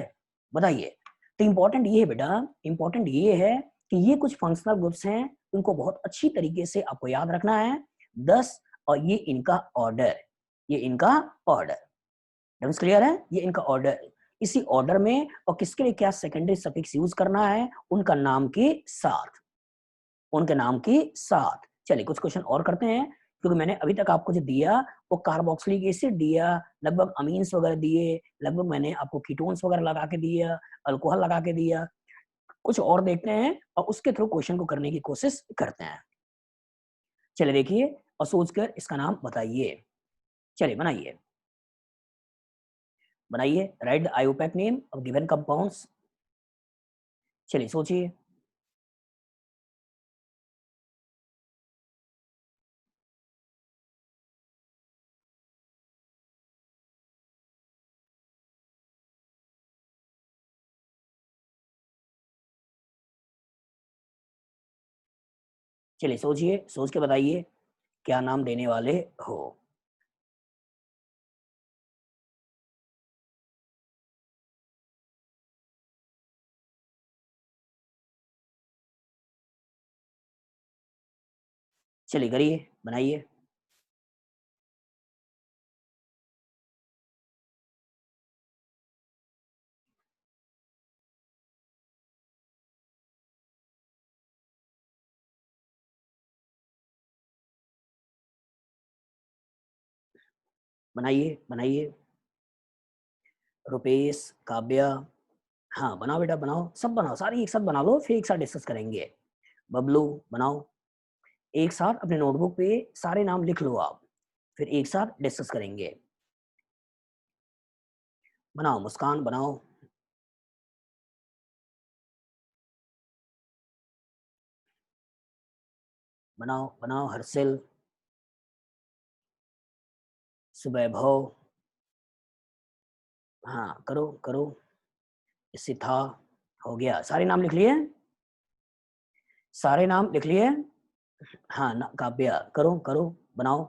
बताइए। तो इम्पोर्टेंट ये है बेटा, इम्पोर्टेंट ये है कि ये कुछ फंक्शनल ग्रुप्स हैं, उनको बहुत अच्छी तरीके से आपको याद रखना है। 10 और ये इनका ऑर्डर, ये इनका ऑर्डर। टर्म्स क्लियर है? ये इनका ऑर्डर, इसी ऑर्डर में और किसके लिए क्या सेकेंडरी सफिक्स यूज करना है, उनका नाम के साथ, उनके नाम के साथ। चलिए कुछ क्वेश्चन और करते हैं, क्योंकि मैंने अभी तक आपको जो दिया वो कार्बोक्सिलिक एसिड दिया, लगभग अमीन्स वगैरह दिए, लगभग मैंने आपको कीटोन्स वगैरह लगा के दिया, अल्कोहल लगा के दिया। कुछ और देखते हैं और उसके थ्रू क्वेश्चन को करने की कोशिश करते हैं। चलिए देखिए और सोचकर इसका नाम बताइए। चलिए बनाइए, बनाइए, right the IUPAC name of given compounds. चलिए सोचिए। चलिए सोचिए, सोच के बताइए क्या नाम देने वाले हो। चलिए करिए, बनाइए। बनाइए, बनाइए। रुपेश, काव्या, हाँ बनाओ बेटा बनाओ, सब बनाओ, सारी एक साथ बना लो, फिर एक साथ डिस्कस करेंगे। बबलू बनाओ, एक साथ अपने नोटबुक पे सारे नाम लिख लो आप, फिर एक साथ डिस्कस करेंगे। बनाओ, मुस्कान बनाओ, बनाओ, बनाओ, हर्षिल, सुवैभव, हाँ करो करो, इससे था, हो गया, सारे नाम लिख लिए, सारे नाम लिख लिए। हाँ ना, काव्या करो करो, बनाओ,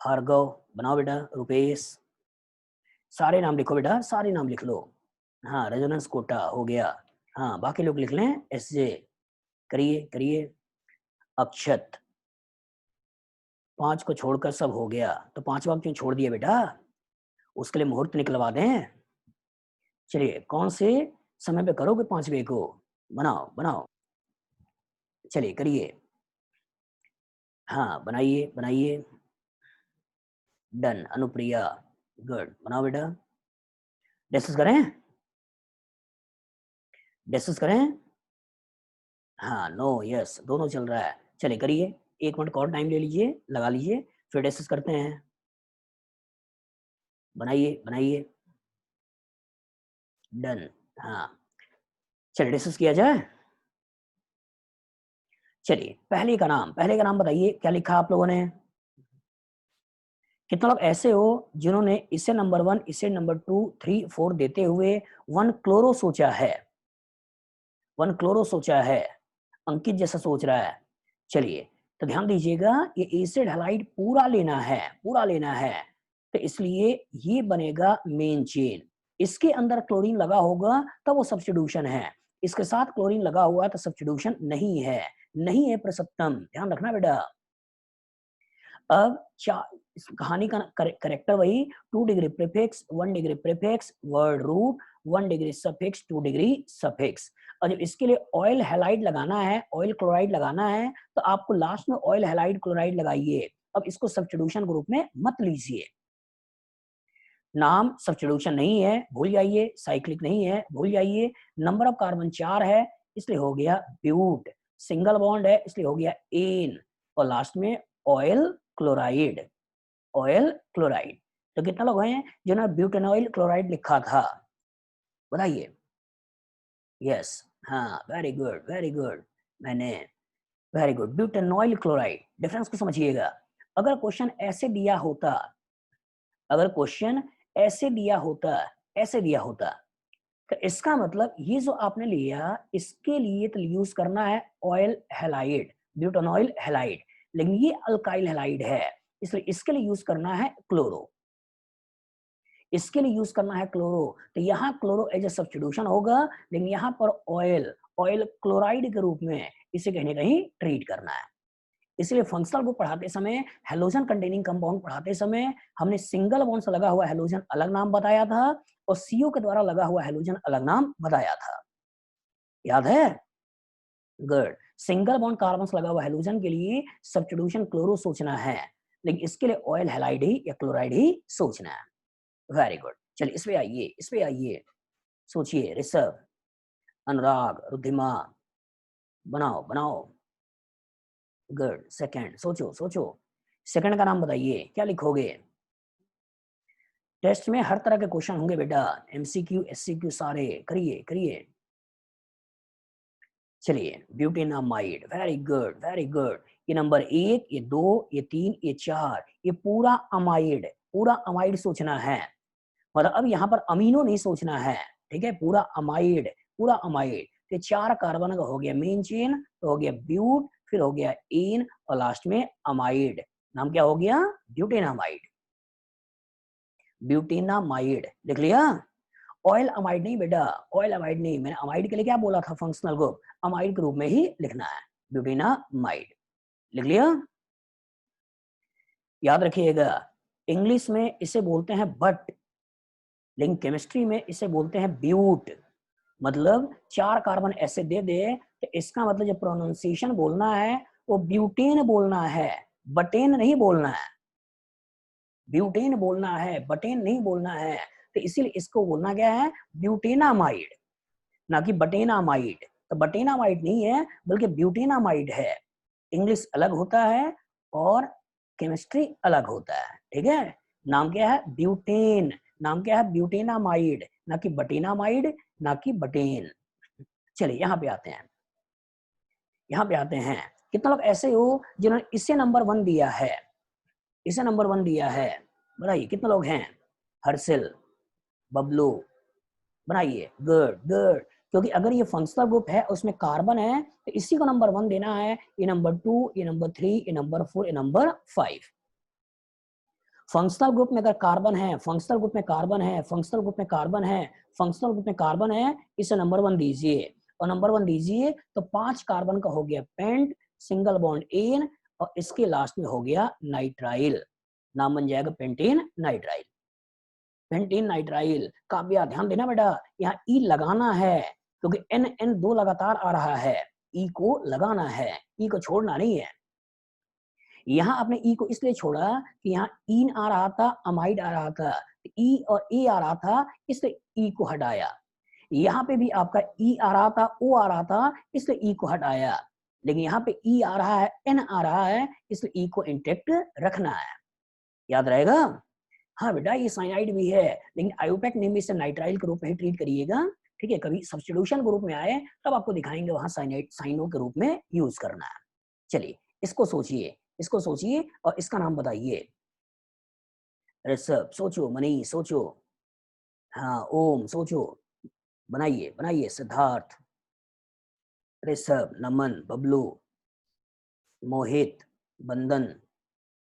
भार्गव बनाओ बेटा, रुपेश, सारे नाम लिखो बेटा, सारे नाम लिख लो। हाँ रेजोनेंस कोटा हो गया। हाँ बाकी लोग लिख लें, एस जे, करिए करिए। अक्षत, 5 को छोड़कर सब हो गया, तो 5वां क्यों छोड़ दिया बेटा, उसके लिए मुहूर्त निकलवा दें। चलिए कौन से समय पे करोगे 5वें को, बनाओ बनाओ, चलिए करिए। हाँ बनाइए बनाइए, डन, अनुप्रिया, गुड, बनाओ बेटा, डिस्कस करें, डिस्कस करें। हाँ नो यस दोनों चल रहा है, चलिए करिए, 1 मिनट का और टाइम ले लीजिए, लगा लीजिए, फिर डिस्कस करते हैं। बनाइए बनाइए, डन, हाँ, चलिए डिस्कस किया जाए। चलिए पहले का नाम बताइए, क्या लिखा आप लोगों ने। कितना लोग ऐसे हो जिन्होंने इसे नंबर 1, इसे नंबर 2, 3, 4 देते हुए 1 क्लोरो सोचा है, 1 क्लोरो सोचा है, अंकित जैसा सोच रहा है। चलिए तो ध्यान दीजिएगा, ये एसिड हैलाइड पूरा लेना है, पूरा लेना है, तो इसलिए ये बनेगा मेन चेन। इसके अंदर क्लोरीन लगा होगा तब वो सब्स्टिट्यूशन है, इसके साथ क्लोरीन लगा हुआ तो सब्स्टिट्यूशन नहीं है, नहीं है प्रसप्तम, ध्यान रखना बेटा। अब इस कहानी का करेक्टर वही, 2 degree prefix, 1 degree prefix, word root, 1 degree suffix, 2 degree suffix. और जब इसके लिए ऑयल हैलाइड लगाना है, ऑयल क्लोराइड लगाना है, तो आपको लास्ट में ऑयल हैलाइड क्लोराइड लगाइए। अब इसको सब्स्टिट्यूशन ग्रुप में मत लीजिए, नाम सब्स्टिट्यूशन नहीं है भूल जाइए, साइक्लिक नहीं है भूल जाइए, नंबर ऑफ कार्बन 4 है इसलिए हो गया ब्यूट, सिंगल बॉन्ड है इसलिए हो गया एन, और लास्ट में ऑयल क्लोराइड, ऑयल क्लोराइड। तो कितना लोग हैं जिन्होंने ब्यूटेनॉइल क्लोराइड लिखा था, बताइए। यस, हाँ वेरी गुड वेरी गुड, मैंने, वेरी गुड, ब्यूटेनॉइल क्लोराइड। डिफरेंस को समझिएगा, अगर क्वेश्चन ऐसे दिया होता, अगर क्वेश्चन ऐसे दिया होता, ऐसे दिया होता, तो इसका मतलब ये जो आपने लिया इसके लिए तो यूज करना है ऑयल हैलाइड, ब्यूटानॉइल हैलाइड, लेकिन ये अल्काइल हैलाइड है इसलिए इसके लिए यूज करना है क्लोरो, इसके लिए यूज करना है क्लोरो। तो यहाँ क्लोरो एज ए सब्स्टिट्यूशन होगा, लेकिन यहाँ पर ऑयल ऑयल क्लोराइड के रूप में इसे कहीं ना कहीं ट्रीट करना है। इसलिए फंक्शनल ग्रुप पढ़ाते समय, हेलोजन कंटेनिंग कंपाउंड पढ़ाते समय हमने सिंगल बॉन्ड से लगा हुआ हेलोजन अलग नाम बताया था और सीओ के द्वारा लगा हुआ हेलोजन अलग नाम बताया था, याद है? गुड। सिंगल बॉन्ड कार्बन से लगा हुआ हेलोजन के लिए सब्स्टिट्यूशन क्लोरो सोचना है, लेकिन इसके लिए ऑयल हैलाइड ही या क्लोराइड ही सोचना है। Very good. चलिए इस पे आइए, सोचिए। ऋषभ, अनुराग, रुद्धिमा, बनाओ बनाओ। गुड। सेकंड, सोचो सोचो, सेकंड का नाम बताइए, क्या लिखोगे? टेस्ट में हर तरह के क्वेश्चन होंगे बेटा, एमसीक्यू एससीक्यू सारे, करिए करिए। चलिए, butanamide, very good very good. ये नंबर 1, ये 2, ये 3, ये 4, ये पूरा अमाइड सोचना है। मतलब अब यहाँ पर अमीनो नहीं सोचना है, ठीक है? पूरा अमाइड, पूरा अमाइड। तो 4 कार्बन का हो गया मेन चेन, तो हो गया ब्यूट, फिर हो गया एन और लास्ट में अमाइड। नाम क्या हो गया? ब्यूटेनामाइड। ब्यूटेनामाइड लिख लिया। ऑयल अमाइड नहीं बेटा, ऑयल अमाइड नहीं, मैंने अमाइड के लिए क्या बोला था? फंक्शनल ग्रुप, अमाइड के रूप में ही लिखना है, ब्यूटेनामाइड। लिख लिया? याद रखिएगा, इंग्लिश में इसे बोलते हैं बट, लेकिन केमिस्ट्री में इसे बोलते हैं ब्यूट। मतलब 4 कार्बन ऐसे दे दे तो इसका मतलब जब प्रोनाउंसिएशन बोलना है वो ब्यूटेन बोलना है, बटेन नहीं बोलना है। ब्यूटेन बोलना है, बटेन नहीं बोलना है। तो इसीलिए इसको बोलना क्या है? ब्यूटेनामाइड, ना कि बटेनामाइड। तो बटेनामाइड नहीं है बल्कि ब्यूटेनामाइड है। इंग्लिश अलग होता है और केमिस्ट्री अलग होता है, ठीक है? नाम क्या है? ब्यूटेन। नाम क्या है? ब्यूटेनामाइड, ना कि बटेनामाइड, ना कि बटेन। चलिए यहाँ पे आते हैं, यहाँ पे आते हैं। कितना लोग ऐसे हो जिन्होंने इसे नंबर 1 दिया है? इसे नंबर 1 दिया है, बताइए कितने लोग हैं? हर्षिल, बबलू, बनाइए। Good good. क्योंकि अगर ये फंक्शनल ग्रुप है उसमें कार्बन है तो इसी को नंबर 1 देना है। ये नंबर 2, ये नंबर 3, ये नंबर 4, ये नंबर 5। फंक्शनल ग्रुप में अगर कार्बन है, फंक्शनल ग्रुप में कार्बन है, फंक्शनल ग्रुप में कार्बन है, फंक्शनल ग्रुप में कार्बन है, इसे नंबर 1 दीजिए। और नंबर 1 दीजिए तो 5 कार्बन का हो गया पेंट, सिंगल बॉन्ड एन, और इसके लास्ट में हो गया नाइट्राइल। नाम बन जाएगा pentane nitrile. Pentane nitrile. Kavya ध्यान देना बेटा, यहाँ ई लगाना है क्योंकि एन एन 2 लगातार आ रहा है, ई को लगाना है, ई को छोड़ना नहीं है। यहाँ आपने ई को इसलिए छोड़ा कि यहाँ इन आ रहा था, अमाइड आ रहा था, ई और ए आ रहा था, इसलिए ई को हटाया। यहाँ पे भी आपका ई आ रहा था, ओ आ रहा था, इसलिए ई को हटाया। लेकिन यहाँ पे ई आ रहा है, एन आ रहा है, इसलिए ई को इंटेक्ट रखना है। याद रहेगा? हाँ बेटा, ये साइनाइड भी है, लेकिन आयोपेक नेम से नाइट्राइल के रूप में ही ट्रीट करिएगा, ठीक है? कभी सब्स्टिट्यूशन के रूप में आए तब आपको दिखाएंगे वहां साइनाइड साइनो के रूप में यूज करना है। चलिए इसको सोचिए, इसको सोचिए और इसका नाम बताइए। ऋषभ सोचो, मनीष सोचो, हाँ ओम सोचो, बनाइए बनाइए। सिद्धार्थ, ऋषभ, नमन, बबलू, मोहित, बंदन,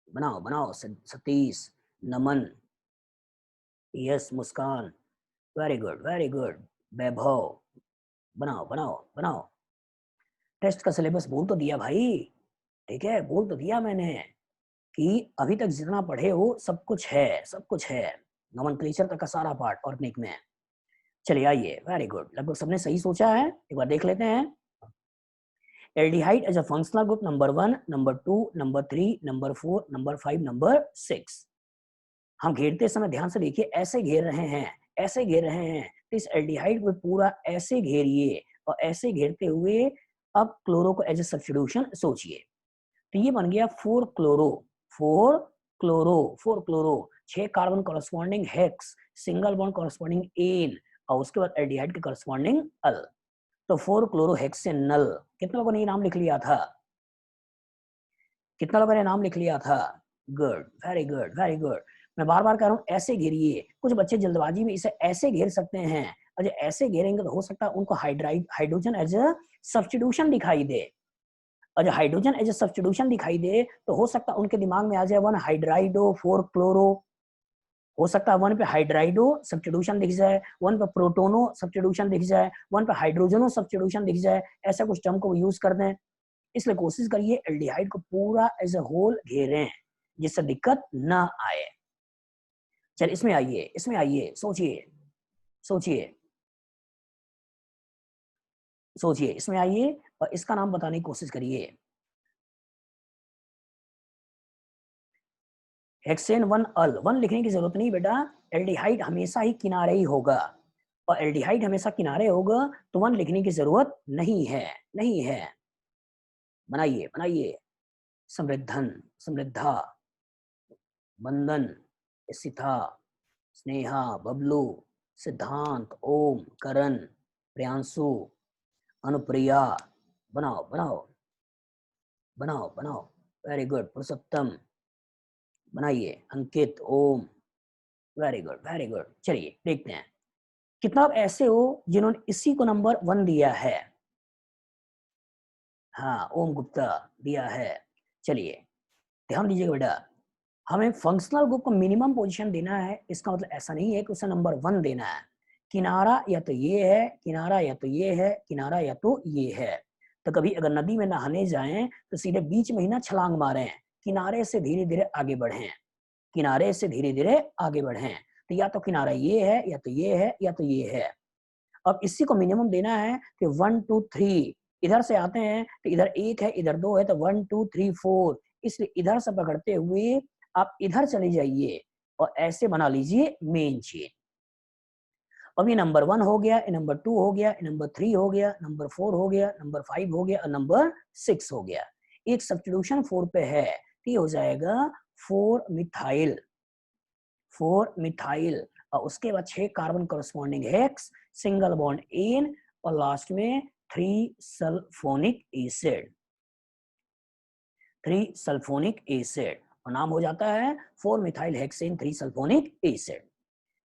बनाओ बनाओ। सतीश, नमन, यस, मुस्कान, वेरी गुड वेरी गुड। वैभव, बनाओ बनाओ बनाओ। टेस्ट का सिलेबस बोल तो दिया भाई, ठीक है? बोल तो दिया मैंने कि अभी तक जितना पढ़े हो सब कुछ है, सब कुछ है। नोमेनक्लेचर तक का सारा पार्ट ऑर्गेनिक में। चलिए आइए, वेरी गुड, लगभग सबने सही सोचा है। एक बार देख लेते हैं। Aldehyde as a functional group number 1, number 2, number 3, number 4, number 5, number 6। हम घेरते समय ध्यान से देखिए, ऐसे घेर रहे हैं, ऐसे घेर रहे हैं। तो इस एल्डिहाइड को पूरा ऐसे घेरिए और ऐसे घेरते हुए अब क्लोरो को एज ए सब्स्टिट्यूशन सोचिए। तो ये बन गया 4 chloro, 4 chloro, 4 chloro. 6 carbon corresponding hex, single bond corresponding ane, और उसके बाद एल्डिहाइड के कॉरस्पॉन्डिंग अल। तो 4 क्लोरो हेक्सेनल। कितने लोगों ने ये नाम लिख लिया था? कितना लोगों ने नाम लिख लिया था? Good, very good very good. मैं बार बार कह रहा हूँ ऐसे घेरिए। कुछ बच्चे जल्दबाजी में इसे ऐसे घेर सकते हैं और जब ऐसे घेरेंगे तो हो सकता है उनको हाइड्रोजन एज अ सब्स्टिट्यूशन दिखाई दे, और जब हाइड्रोजन एज अ सब्स्टिट्यूशन दिखाई दे तो हो सकता है उनके दिमाग में आ जाए 1 हाइड्राइडो 4 क्लोरो, हो सकता है 1 पे हाइड्राइडो सब्स्टिट्यूशन दिख जाए, 1 पे प्रोटोनो सब्स्टिट्यूशन दिख जाए, 1 पे हाइड्रोजनो सब्स्टिट्यूशन दिख जाए, ऐसा कुछ टर्म को यूज कर दें। इसलिए कोशिश करिए एल्डिहाइड को पूरा एज अ होल घेरें जिससे दिक्कत ना आए। चल इसमें आइए, इसमें आइए, सोचिए सोचिए सोचिए, इसमें आइए और इसका नाम बताने की कोशिश करिए। हेक्सेन 1 अल, 1 लिखने की जरूरत नहीं बेटा, एल्डिहाइड हमेशा ही किनारे ही होगा, और एल्डिहाइड हमेशा किनारे होगा तो 1 लिखने की जरूरत नहीं है, नहीं है। बनाइए बनाइए, समृद्धन, समृद्धा, बंधन, सिथा, स्नेहा, बबलू, सिद्धांत, ओम, करण, प्रियांशु, अनुप्रिया, बनाओ बनाओ बनाओ बनाओ, वेरी गुड, पुरुषोत्तम, बनाइए, अंकित, ओम, वेरी गुड वेरी गुड। चलिए देखते हैं कितना आप ऐसे हो जिन्होंने इसी को नंबर 1 दिया है। हाँ, ओम गुप्ता दिया है। चलिए ध्यान दीजिएगा बेटा, हमें फंक्शनल ग्रुप को मिनिमम पोजीशन देना है, इसका मतलब ऐसा नहीं है कि उसे नंबर 1 देना है। किनारा या तो ये है, किनारा या तो ये है, किनारा या तो ये है। तो कभी अगर नदी में नहाने जाएं तो सीधे बीच में ही ना छलांग मारें, किनारे से धीरे धीरे आगे बढ़ें, किनारे से धीरे धीरे आगे बढ़ें। तो या तो किनारा ये है या तो ये है या तो ये है। अब इसी को मिनिमम देना है कि 1 2 3, इधर से आते हैं तो इधर 1 है इधर 2 है तो 1 2 3 4, इसलिए इधर से पकड़ते हुए आप इधर चले जाइए और ऐसे बना लीजिए मेन चेन। अब ये नंबर 1 हो गया, ये नंबर 2 हो गया, ये नंबर 3 हो गया, नंबर 4 हो गया, नंबर 5 हो गया और नंबर 6 हो गया। एक सब्स्टिट्यूशन 4 पे है, ये हो जाएगा 4 मिथाइल, 4 मिथाइल, और उसके बाद 6 carbon corresponding hex, single bond ane, और लास्ट में 3 सल्फोनिक एसिड, 3 सल्फोनिक एसिड, और नाम हो जाता है 4 मिथाइल हेक्सेन 3 सल्फोनिक एसिड।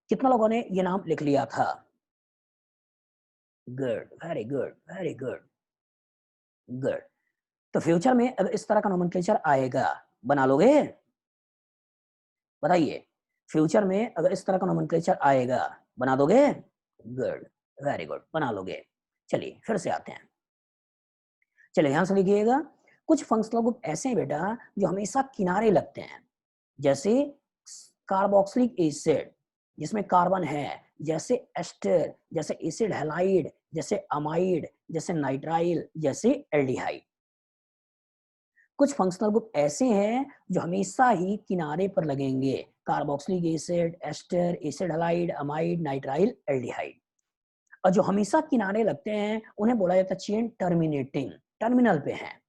कितना लोगों ने ये नाम लिख लिया था? Good, very good very good good. तो फ्यूचर में अगर इस तरह का नोमेनक्लेचर आएगा, बना लोगे? बताइए, फ्यूचर में अगर इस तरह का नोमेनक्लेचर आएगा, बना दोगे? गुड, वेरी गुड, बना लोगे। चलिए फिर से आते हैं, चलिए ध्यान से लिखिएगा। कुछ फंक्शनल ग्रुप ऐसे हैं बेटा जो हमेशा किनारे लगते हैं, जैसे कार्बोक्सिलिक एसिड जिसमें कार्बन है, जैसे एस्टर, जैसे एसिड हैलाइड, जैसे अमाइड, जैसे नाइट्राइल, जैसे एल्डिहाइड। कुछ फंक्शनल ग्रुप ऐसे हैं जो हमेशा ही किनारे पर लगेंगे, carboxylic acid, ester, acid halide, amide, nitrile, aldehyde. और जो हमेशा किनारे लगते हैं उन्हें बोला जाता है चेन टर्मिनेटिंग, टर्मिनल पे हैं।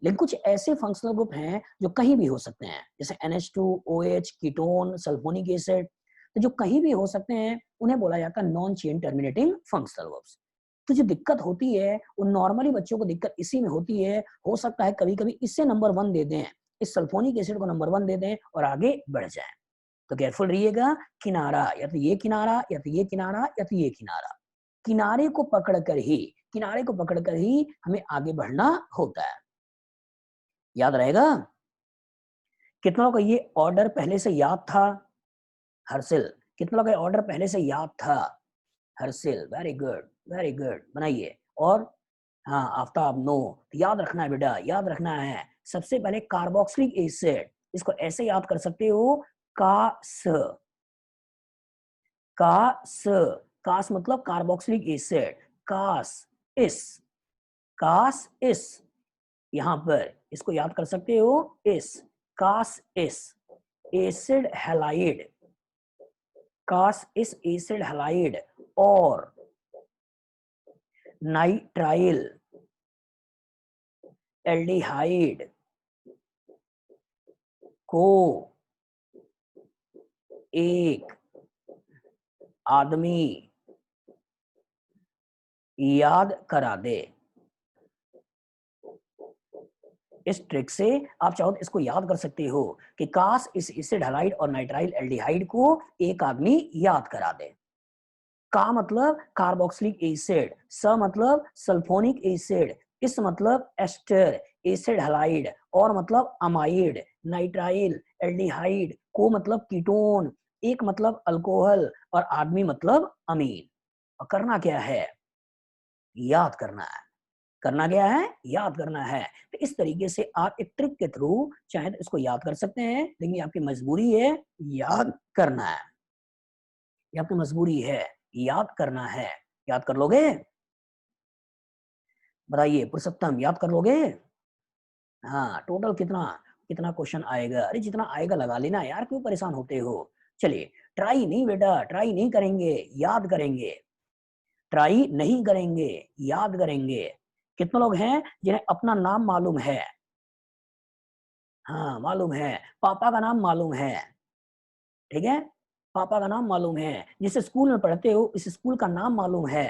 लेकिन कुछ ऐसे फंक्शनल ग्रुप हैं जो कहीं भी हो सकते हैं, जैसे NH2, OH, ketone, sulphonic acid, तो जो कहीं भी हो सकते हैं उन्हें बोला जाता है non chain terminating functional groups. तो जो दिक्कत होती है वो नॉर्मली बच्चों को दिक्कत इसी में होती है, हो सकता है कभी कभी इससे नंबर 1 दे दें, इस सल्फोनिक एसिड को नंबर 1 दे दें और आगे बढ़ जाए। तो केयरफुल रहिएगा, किनारा या तो ये किनारा या तो ये किनारा या तो ये किनारा, किनारे को पकड़कर ही, किनारे को पकड़कर ही हमें आगे बढ़ना होता है। याद रहेगा? कितनों को ये ऑर्डर पहले से याद था? हर्षिल, कितनों को ऑर्डर पहले से याद था? Harshil, very good very good, बनाइए। और हाँ आफ्ताब, नो, तो याद रखना है बेटा, याद रखना है। सबसे पहले कार्बोक्सिलिक एसिड, इसको ऐसे याद कर सकते हो, कास, कास, कास मतलब कार्बोक्सिलिक एसिड, कास इस, कास इस, यहां पर इसको याद कर सकते हो, इस, कास इस, एसिड हैलाइड, कास इस एसिड हैलाइड, और नाइट्राइल एल्डिहाइड को एक आदमी याद करा दे। इस ट्रिक से आप चाहो तो इसको याद कर सकते हो कि काश इस एसिड हैलाइड और नाइट्राइल एल्डिहाइड को एक आदमी याद करा दे। का मतलब कार्बोक्सिलिक एसिड, स मतलब सल्फोनिक एसिड, इस मतलब एस्टर, एसिड हैलाइड, और मतलब अमाइड, नाइट्राइल, एल्डिहाइड, को मतलब कीटोन, एक मतलब अल्कोहल, और आदमी मतलब अमीन। और करना क्या है? याद करना है। करना क्या है? याद करना है। तो इस तरीके से आप एक ट्रिक के थ्रू चाहे तो इसको याद कर सकते हैं, लेकिन ये आपकी मजबूरी है, याद करना है। ये आपकी मजबूरी है, याद करना है। याद कर लोगे? बताइए पुरुषोत्तम, याद कर लोगे? हाँ, टोटल कितना कितना क्वेश्चन आएगा? अरे जितना आएगा लगा लेना यार, क्यों परेशान होते हो? चलिए, ट्राई नहीं बेटा, ट्राई नहीं करेंगे, याद करेंगे। ट्राई नहीं करेंगे, याद करेंगे। कितने लोग हैं जिन्हें अपना नाम मालूम है? हाँ, मालूम है। पापा का नाम मालूम है, ठीक है? पापा का नाम मालूम है। जिस स्कूल में पढ़ते हो इस स्कूल का नाम मालूम है।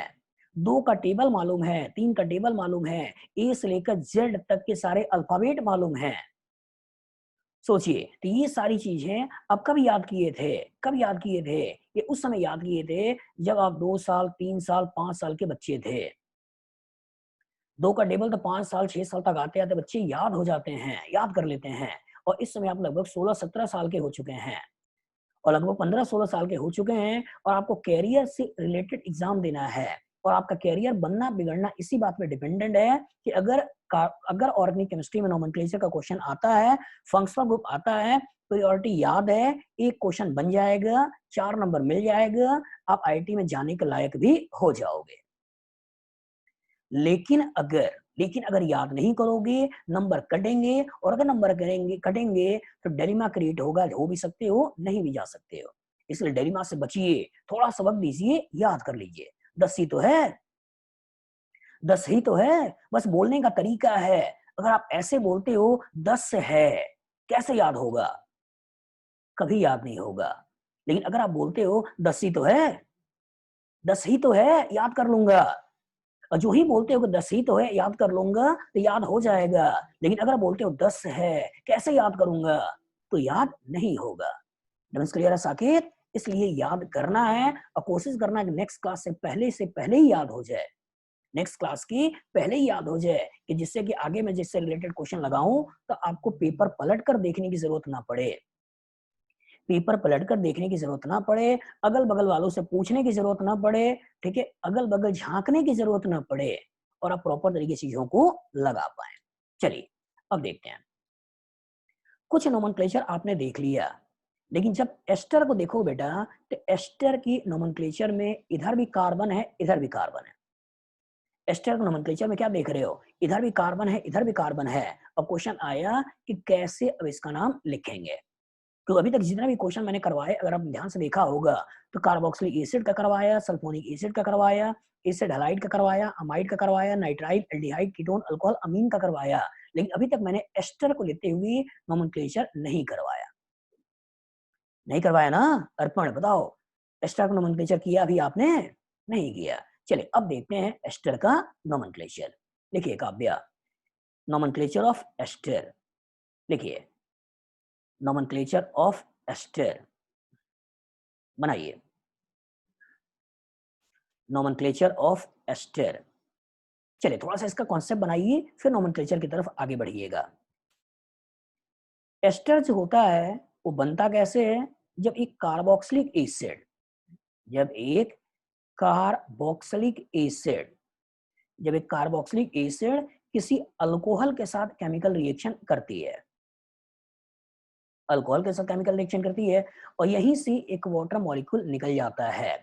2 का टेबल मालूम है, 3 का टेबल मालूम है, ए से लेकर जेड तक के सारे अल्फाबेट मालूम है। सोचिए, तो ये सारी चीजें आप कब याद किए थे? कब याद किए थे? ये उस समय याद किए थे जब आप 2 साल, 3 साल, 5 साल के बच्चे थे। 2 का टेबल तो 5 साल, 6 साल तक आते आते बच्चे याद हो जाते हैं, याद कर लेते हैं। और इस समय आप लगभग 16-17 साल के हो चुके हैं, और लगभग 15-16 साल के हो चुके हैं, और आपको कैरियर से रिलेटेड एग्जाम देना है। और आपका कैरियर बनना बिगड़ना इसी बात पे डिपेंडेंट है कि अगर ऑर्गेनिक केमिस्ट्री में नोमेनक्लेचर का क्वेश्चन आता है, फंक्शनल ग्रुप आता है, प्रायोरिटी याद है, एक क्वेश्चन बन जाएगा, 4 नंबर मिल जाएगा, आप आईआईटी में जाने के लायक भी हो जाओगे। लेकिन अगर याद नहीं करोगे, नंबर कटेंगे, और अगर नंबर कटेंगे तो डिलेमा क्रिएट होगा, हो भी सकते हो, नहीं भी जा सकते हो। इसलिए डिलेमा से बचिए, थोड़ा सा वक्त दीजिए, याद कर लीजिए। 10 ही तो है, 10 ही तो है, बस बोलने का तरीका है। अगर आप ऐसे बोलते हो 10 है, कैसे याद होगा? कभी याद नहीं होगा। लेकिन अगर आप बोलते हो 10 ही तो है, 10 ही तो है, याद कर लूंगा, और जो ही बोलते हो कि 10 ही तो है, याद कर लूंगा, तो याद हो जाएगा। लेकिन अगर बोलते हो 10 है, कैसे याद करूंगा, तो याद नहीं होगा। डिफरेंस क्लियर है साकेत? इसलिए याद करना है, और कोशिश करना है कि नेक्स्ट क्लास से पहले ही याद हो जाए। नेक्स्ट क्लास की पहले ही याद हो जाए, कि जिससे कि आगे मैं जिससे रिलेटेड क्वेश्चन लगाऊं तो आपको पेपर पलट कर देखने की जरूरत ना पड़े। पेपर पलट कर देखने की जरूरत ना पड़े, अगल बगल वालों से पूछने की जरूरत ना पड़े, ठीक है, अगल बगल झांकने की जरूरत ना पड़े, और आप प्रॉपर तरीके से चीजों को लगा पाए। चलिए, अब देखते हैं। कुछ नोमेनक्लेचर आपने देख लिया, लेकिन जब एस्टर को देखो बेटा, तो एस्टर की नोमेनक्लेचर में इधर भी कार्बन है, इधर भी कार्बन है। एस्टर नोमेनक्लेचर में क्या देख रहे हो? इधर भी कार्बन है, इधर भी कार्बन है। अब क्वेश्चन आया कि कैसे अब इसका नाम लिखेंगे। तो अभी तक जितना भी क्वेश्चन मैंने करवाए, अगर आप ध्यान से देखा होगा, तो कार्बोक्सिलिक एसिड का करवाया, सल्फोनिक एसिड का करवाया, एसिड हैलाइड का करवाया, अमाइड का करवाया, नाइट्राइल, एल्डिहाइड, कीटोन, अल्कोहल, अमीन का करवाया। लेकिन अभी तक मैंने एस्टर को लेते हुए नोमेनक्लेचर नहीं करवाया। नहीं करवाया ना? अर्पण बताओ, एस्टर का नोमेनक्लेचर किया अभी आपने? नहीं किया। चलिए, अब देखते हैं एस्टर का नोमेनक्लेचर। लिखिए काव्या, नोमेनक्लेचर ऑफ एस्टर। लिखिए, नोमेनक्लेचर ऑफ एस्टर बनाइए। Nomenclature of ester. चलिए, थोड़ा सा इसका कॉन्सेप्ट बनाइए, फिर नोमेनक्लेचर की तरफ आगे बढ़िएगा। एस्टर जो होता है वो बनता कैसे है? जब एक कार्बोक्सिलिक एसिड जब एक कार्बोक्सिलिक एसिड जब एक कार्बोक्सिलिक एसिड किसी अल्कोहल के साथ केमिकल रिएक्शन करती है, अल्कोहल के साथ केमिकल रिएक्शन करती है, और यहीं से एक वाटर मॉलिक्यूल निकल जाता है।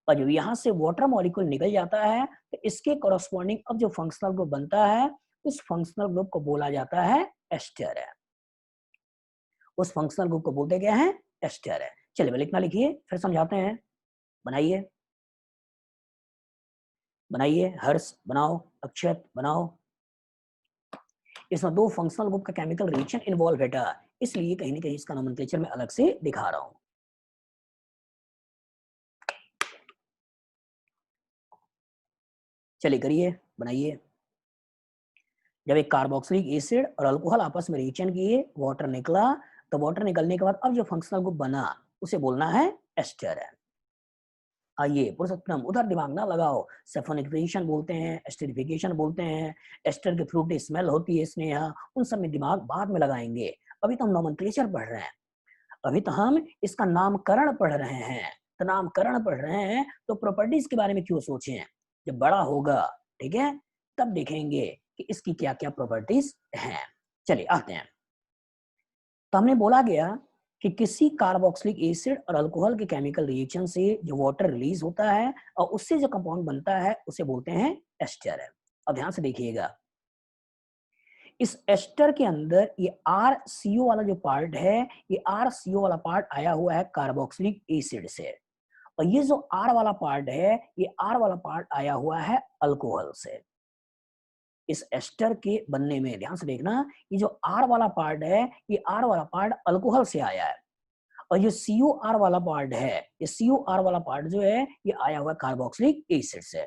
और जब यहाँ से वाटर मॉलिक्यूल निकल जाता है, तो इसके कॉरस्पॉन्डिंग अब जो फंक्शनल ग्रुप बनता है, उस फंक्शनल ग्रुप को बोला जाता है एस्टर है। उस फंक्शनल ग्रुप को बोलते क्या है? एस्टर है। चलिए, लिखना लिखिए, फिर समझाते हैं। बनाइए, बनाइए, हर्ष बनाओ, अक्षत बनाओ। इसमें 2 फंक्शनल ग्रुप का केमिकल रिएक्शन इन्वॉल्व है, इसलिए कहीं ना कहीं इसका नोमेनक्लेचर मैं अलग से दिखा रहा हूं। चलिए करिए, बनाइए। जब एक कार्बोक्सिलिक एसिड और अल्कोहल आपस में रिएक्शन किए, वाटर निकला, तो वाटर निकलने के बाद अब जो फंक्शनल ग्रुप बना, उसे बोलना है एस्टर है। आइए पुरुषोत्तम, उधर दिमाग ना लगाओ। सैफोनिफिकेशन बोलते हैं, एस्टरिफिकेशन बोलते हैं, एस्टर की फ्रूटी स्मेल होती है स्नेहा, उन सब में दिमाग बाद में लगाएंगे। अभी तो हम नोमेनक्लेचर पढ़ रहे हैं, अभी तो हम इसका नामकरण पढ़ रहे हैं। तो नामकरण पढ़ रहे हैं तो प्रॉपर्टीज के बारे में क्यों सोचें, जब बड़ा होगा, ठीक है, तब देखेंगे कि इसकी क्या क्या प्रॉपर्टीज हैं। चलिए आते हैं। तो हमने बोला गया कि किसी कार्बोक्सिलिक एसिड और अल्कोहल के केमिकल रिएक्शन से जो वाटर रिलीज होता है और उससे जो कंपाउंड बनता है उसे बोलते हैं एस्टर। अब ध्यान से देखिएगा, इस एस्टर के अंदर ये RCO वाला जो पार्ट है, ये RCO वाला पार्ट आया हुआ है कार्बोक्सिलिक एसिड से, और ये जो R वाला पार्ट है, ये R वाला पार्ट आया हुआ है अल्कोहल से। इस एस्टर के बनने में ध्यान से देखना, ये जो R वाला पार्ट है, ये R वाला पार्ट अल्कोहल से आया है, और ये COR वाला पार्ट है, ये COR वाला पार्ट जो है ये आया हुआ कार्बोक्सिलिक एसिड से।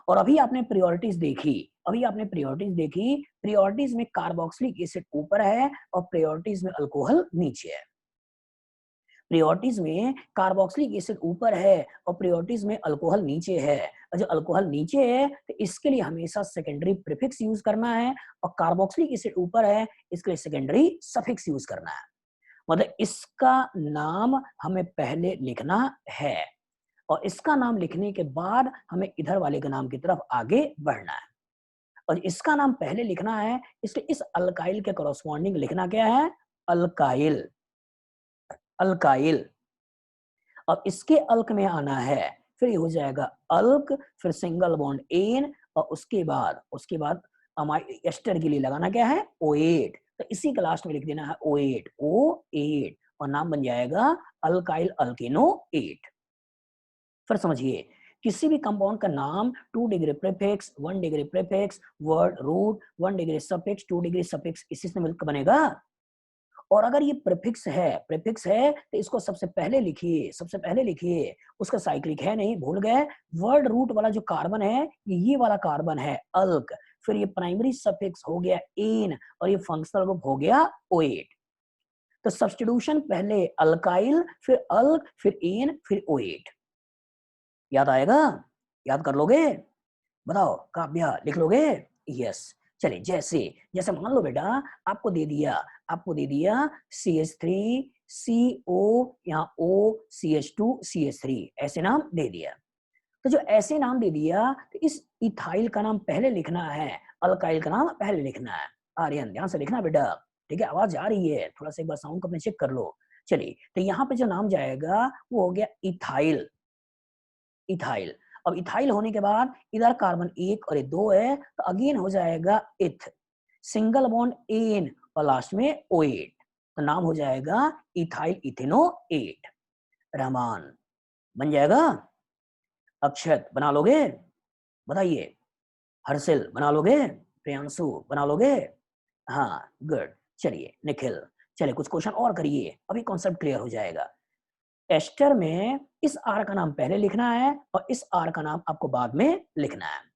और अभी आपने प्रायोरिटीज देखी, प्रायोरिटीज में कार्बोक्सिलिक एसिड ऊपर है और प्रायोरिटीज में अल्कोहल नीचे है। प्रायोरिटीज में कार्बोक्सिलिक एसिड ऊपर है और प्रायोरिटीज में अल्कोहल नीचे है, और जो अल्कोहल नीचे है तो इसके लिए हमेशा सेकेंडरी प्रीफिक्स यूज करना है, और कार्बोक्सिलिक एसिड ऊपर है इसके लिए सेकेंडरी सफिक्स यूज करना है। मतलब इसका नाम हमें पहले लिखना है और इसका नाम लिखने के बाद हमें इधर वाले के नाम की तरफ आगे बढ़ना है, और इसका नाम पहले लिखना है, इसलिए इस अल्काइल के कॉरस्पॉन्डिंग लिखना क्या है, अल्काइल। अल्काइल, अब इसके अल्क में आना है, फिर ये हो जाएगा अल्क, फिर सिंगल बॉन्ड एन, और उसके बाद एस्टर के लिए लगाना क्या है, O8, तो इसी के लास्ट में लिख देना है O8, और नाम बन जाएगा अल्काइल अल्केनो 8। फिर समझिए, किसी भी कंपाउंड का नाम 2 degree prefix, 1 degree prefix, word root, 1 degree suffix, 2 degree suffix, इसी से मिलकर बनेगा। और अगर ये प्रीफिक्स है तो इसको सबसे पहले लिखिए, उसका साइक्लिक है नहीं, भूल गए। वर्ड रूट वाला जो कार्बन है ये वाला कार्बन है अल्क, फिर ये प्राइमरी सफिक्स हो गया एन, और ये फंक्शनल ग्रुप हो गया O8। तो सब्स्टिट्यूशन पहले अल्काइल, फिर अल्क, फिर एन, फिर O8। याद आएगा, याद कर लोगे, बताओ काव्या लिख लोगे, यस। चलिए, जैसे जैसे मान लो बेटा, आपको दे दिया CH3CO, यहाँ O, CH2, CH3, ऐसे नाम दे दिया। तो जो ऐसे नाम दे दिया तो इस इथाइल का नाम पहले लिखना है, अल्काइल का नाम पहले लिखना है। आर्यन ध्यान से लिखना बेटा, ठीक है, आवाज आ रही है, थोड़ा सा एक बार साउंड को अपने चेक कर लो। चलिए, तो यहाँ पे जो नाम जाएगा वो हो गया इथाइल। इथाइल, अब इथाइल होने के बाद इधर कार्बन 1 और 2 है, तो अगेन हो जाएगा इथ, सिंगल बॉन्ड एन, और लास्ट में O8, तो नाम हो जाएगा इथाइल इथेनो 8। रहमान बन जाएगा। अक्षत बना लोगे, बताइए। हर्षिल बना लोगे, प्रियांशु बना लोगे, हाँ गुड। चलिए निखिल, चलिए कुछ क्वेश्चन और करिए, अभी कॉन्सेप्ट क्लियर हो जाएगा। एस्टर में इस आर का नाम पहले लिखना है और इस आर का नाम आपको बाद में लिखना है।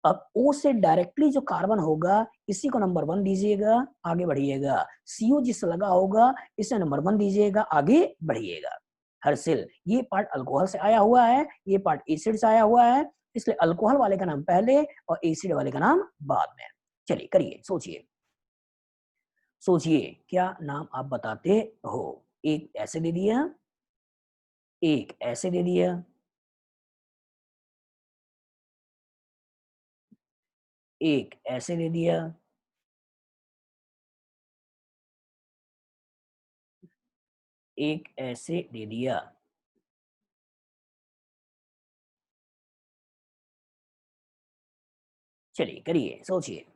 अब O से डायरेक्टली जो कार्बन होगा इसी को नंबर 1 दीजिएगा, आगे बढ़िएगा। CO जिससे लगा होगा इसे नंबर 1 दीजिएगा, आगे बढ़िएगा। हर्षिल, ये पार्ट अल्कोहल से आया हुआ है, ये पार्ट एसिड से आया हुआ है, इसलिए अल्कोहल वाले का नाम पहले और एसिड वाले का नाम बाद में। चलिए करिए, सोचिए क्या नाम आप बताते हो। एक ऐसे दे दिया, एक ऐसे दे दिया, एक ऐसे दे दिया, एक ऐसे दे दिया। चलिए करिए, सोचिए।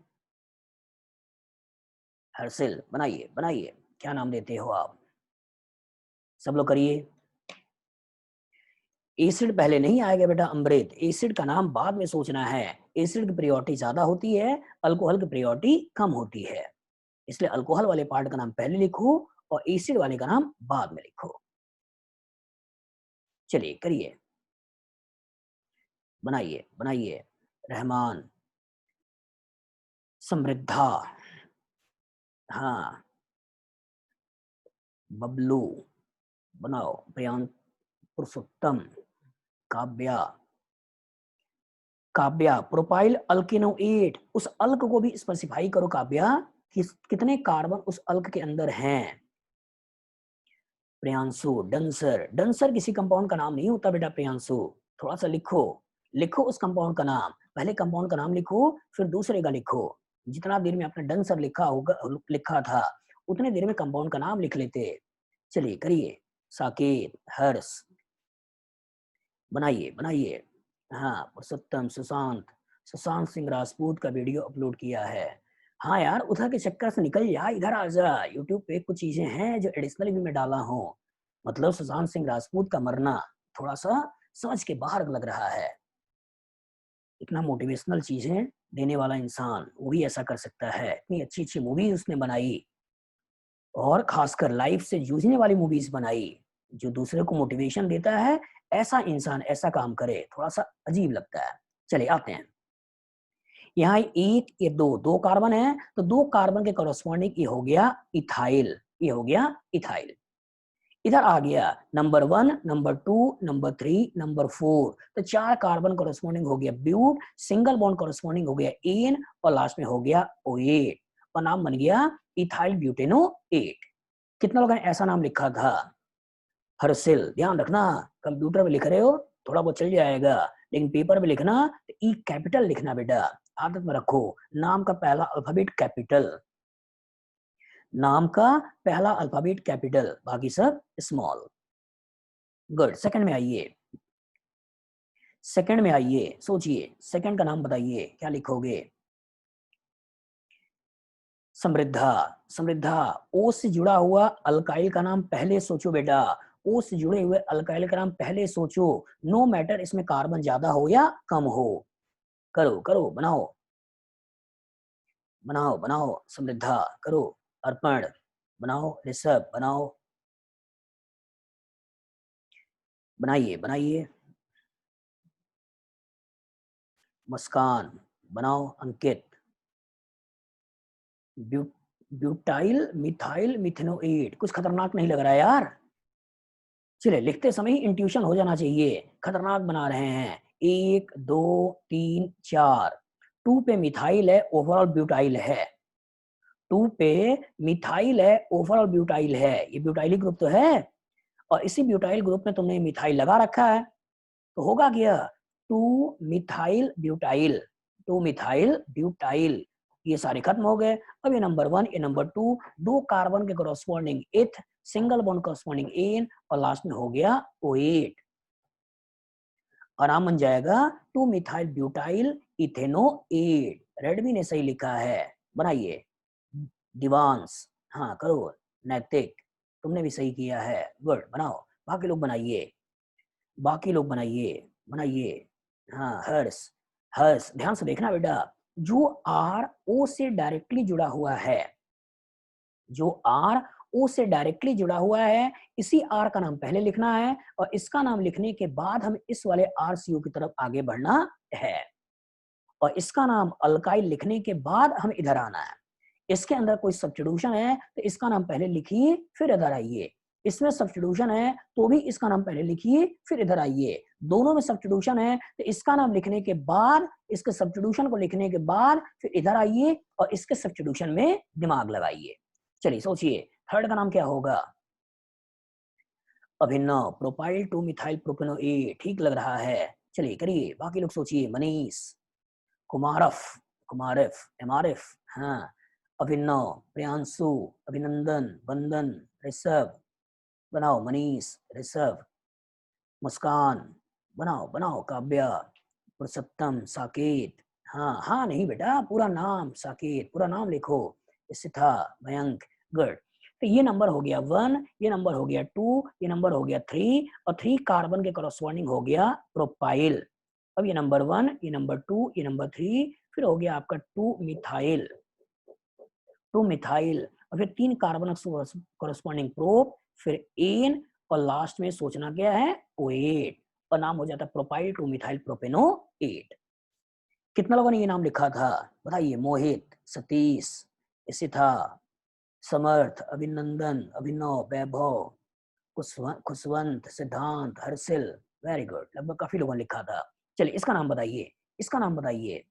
हर्षिल बनाइए, क्या नाम देते हो आप, सब लोग करिए। एसिड पहले नहीं आएगा बेटा, अमृत, एसिड का नाम बाद में सोचना है। एसिड की प्रायोरिटी ज्यादा होती है, अल्कोहल की प्रायोरिटी कम होती है, इसलिए अल्कोहल वाले पार्ट का नाम पहले लिखो और एसिड वाले का नाम बाद में लिखो। चलिए करिए, बनाइए। रहमान, समृद्धा, हाँ, बबलू बनाओ, प्रियांक, पुरुषोत्तम, काव्या, काव्या प्रोपाइल अल्किनोएट, उस अल्क को भी स्पेसिफाई करो काव्या कि कितने कार्बन उस अल्क के अंदर हैं। प्रियांशु डंसर, डंसर किसी कंपाउंड का नाम नहीं होता बेटा प्रियांशु, थोड़ा सा लिखो, लिखो उस कंपाउंड का नाम, पहले कंपाउंड का नाम लिखो फिर दूसरे का लिखो। जितना देर में आपने डंसर लिखा होगा, लिखा था उतने देर में कंपाउंड का नाम लिख लेते। चलिए करिए, साकेत, हर्ष, बनाइए बनाइए। हाँ पुरुषोत्तम, सुशांत, सुशांत सिंह राजपूत का वीडियो अपलोड किया है। हाँ यार उधर के चक्कर से निकल जा, इधर आ जा, यूट्यूब पे कुछ चीजें हैं जो एडिशनली भी मैं डाला हूँ। मतलब सुशांत सिंह राजपूत का मरना थोड़ा सा समझ के बाहर लग रहा है। इतना मोटिवेशनल चीजें देने वाला इंसान वो भी ऐसा कर सकता है। इतनी अच्छी अच्छी मूवी उसने बनाई और खासकर लाइफ से जूझने वाली मूवीज बनाई जो दूसरे को मोटिवेशन देता है। ऐसा इंसान ऐसा काम करे थोड़ा सा अजीब लगता है। चलिए आते हैं, यहाँ एक ये दो, दो कार्बन है तो दो कार्बन के कॉरस्पॉन्डिंग ये हो गया इथाइल, ये हो गया इथाइल। इधर आ गया नंबर 1, नंबर 2, नंबर 3, नंबर 4, तो चार कार्बन कॉरस्पॉन्डिंग हो गया ब्यूट, सिंगल बॉन्ड कॉरस्पॉन्डिंग हो गया एन और लास्ट में हो गया ओएट और नाम बन गया इथाइल ब्यूटेनोएट। कितना लोगों ने ऐसा नाम लिखा था? हर्षिल, ध्यान रखना कंप्यूटर में लिख रहे हो थोड़ा बहुत चल जाएगा, लेकिन पेपर में लिखना तो ई कैपिटल लिखना बेटा, आदत में रखो। नाम का पहला अल्फाबेट कैपिटल, नाम का पहला अल्फाबेट कैपिटल, बाकी सब स्मॉल। गुड, सेकंड में आइए, सेकंड में आइए, सोचिए सेकंड का नाम बताइए क्या लिखोगे? समृद्धा, समृद्धा, ओ से जुड़ा हुआ अल्काइल का नाम पहले सोचो बेटा, ओ से जुड़े हुए अल्काइल का नाम पहले सोचो, नो मैटर इसमें कार्बन ज्यादा हो या कम हो। करो करो, बनाओ बनाओ बनाओ, समृद्धा करो, अर्पण बनाओ, ऋषभ बनाओ, बनाइए बनाइए, मुस्कान बनाओ, अंकित, ब्यूटाइल मिथाइल मिथेनोएट, कुछ खतरनाक नहीं लग रहा है यार? चलिए लिखते समय ही इंट्यूशन हो जाना चाहिए, खतरनाक बना रहे हैं। 1 2 3 4, 2 पे मिथाइल है, ओवरऑल ब्यूटाइल है। 2 पे मिथाइल है, ओवरऑल ब्यूटाइल है, ये ब्यूटाइलिक ग्रुप तो है और इसी ब्यूटाइल ग्रुप में तुमने मिथाइल लगा रखा है तो होगा क्या? 2 मिथाइल ब्यूटाइल, 2 मिथाइल ब्यूटाइल, ये सारे खत्म हो गए। अब ये नंबर 1, ये नंबर 2, दो कार्बन के कॉरस्पॉन्डिंग इथ, सिंगल बॉन्ड कॉरस्पॉन्डिंग एन और लास्ट में हो गया O8 और नाम बन जाएगा 2 मिथाइल ब्यूटाइल इथेनोएट। रेडमी ने सही लिखा है, बनाइए। दिवांश, हाँ करो। नैतिक, तुमने भी सही किया है, गुड, बनाओ। बाकी लोग बनाइए, बाकी लोग बनाइए बनाइए। हाँ हर्ष, हर्ष ध्यान से देखना बेटा, जो आर ओ से डायरेक्टली जुड़ा हुआ है, जो आर ओ से डायरेक्टली जुड़ा हुआ है, इसी आर का नाम पहले लिखना है और इसका नाम लिखने के बाद हम इस वाले आर सी यू की तरफ आगे बढ़ना है और इसका नाम अल्काइल लिखने के बाद हम इधर आना है। इसके अंदर कोई सब्स्टिट्यूशन है तो इसका नाम पहले लिखिए फिर इधर आइए, इसमें सब्स्टिट्यूशन है तो भी इसका नाम पहले लिखिए फिर इधर आइए, दोनों में सब्स्टिट्यूशन है तो इसका नाम लिखने के बाद, इसके सब्स्टिट्यूशन को लिखने के बाद फिर इधर आइए और इसके सब्स्टिट्यूशन में दिमाग लगाइए। चलिए सोचिए थर्ड का नाम क्या होगा? अभिनव, प्रोपाइल 2 मिथाइल प्रोपेनोएट, ठीक लग रहा है। चलिए करिए, बाकी लोग सोचिए। मनीष, कुमारफ, कुमारफ, एमआरएफ, हाँ, अभिनव, प्रियांशु, अभिनंदन, बंदन, ऋषभ, बनाओ मनीष, ऋषभ, मुस्कान, बनाओ बनाओ, काव्या, पुरुषोत्तम, साकेत, हाँ हाँ नहीं बेटा पूरा नाम, साकेत पूरा नाम लिखो, इसिथा, मयंक, गुड। तो ये नंबर हो गया 1, ये नंबर हो गया 2, ये नंबर हो गया 3 और 3 कार्बन के कॉरस्पॉन्डिंग हो गया प्रोपाइल। अब ये नंबर 1, ये नंबर 2, ये नंबर 3, फिर हो गया आपका 2 मिथाइल, 2 मिथाइल और फिर 3 कार्बन कॉरस्पॉन्डिंग प्रोप, फिर एन और लास्ट में सोचना क्या है? O8 और नाम हो जाता है प्रोपाइल 2 मिथाइल प्रोपेनोएट। कितना लोगों ने ये नाम लिखा था बताइए? मोहित, सतीश, इसिथा, समर्थ, अभिनंदन, अभिनव, वैभव, खुशवंत, सिद्धांत, हर्षिल, वेरी गुड, लगभग काफी लोगों ने लिखा था। चलिए इसका नाम बताइए, इसका नाम बताइए,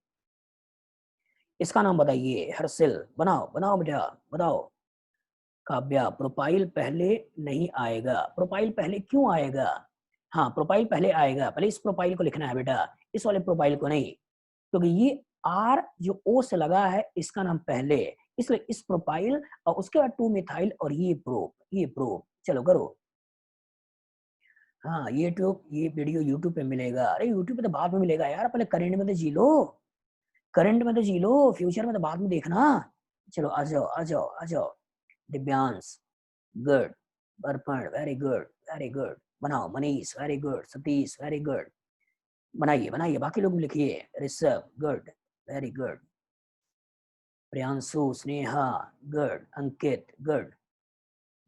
इसका नाम बताइए। हर्षिल, बनाओ बनाओ बेटा, बताओ। काव्या, प्रोफाइल पहले नहीं आएगा। प्रोफाइल पहले क्यों आएगा? हाँ, प्रोफाइल पहले आएगा, पहले इस प्रोफाइल को लिखना है बेटा, इस वाले प्रोफाइल को नहीं, क्योंकि ये आर जो ओ से लगा है इसका नाम पहले, इसलिए इस प्रोफाइल और उसके बाद 2 मिथाइल और ये प्रो, ये प्रो। चलो करो। हाँ, ये वीडियो यूट्यूब पे मिलेगा। अरे यूट्यूब पे तो बाद में मिलेगा यार, पहले करंट में तो जी लो, करंट में तो जी लो, फ्यूचर में तो बाद में देखना। चलो आ जाओ आ जाओ आ जाओ। Divyansh, good. Arpan, very good, very good. बनाओ। Manish, very good. Satish, very good. बनाइए बनाइए, बाकी लोग भी लिखिए। Rishabh, good, very good. Priyanshu, Sneha, good. Ankit, good.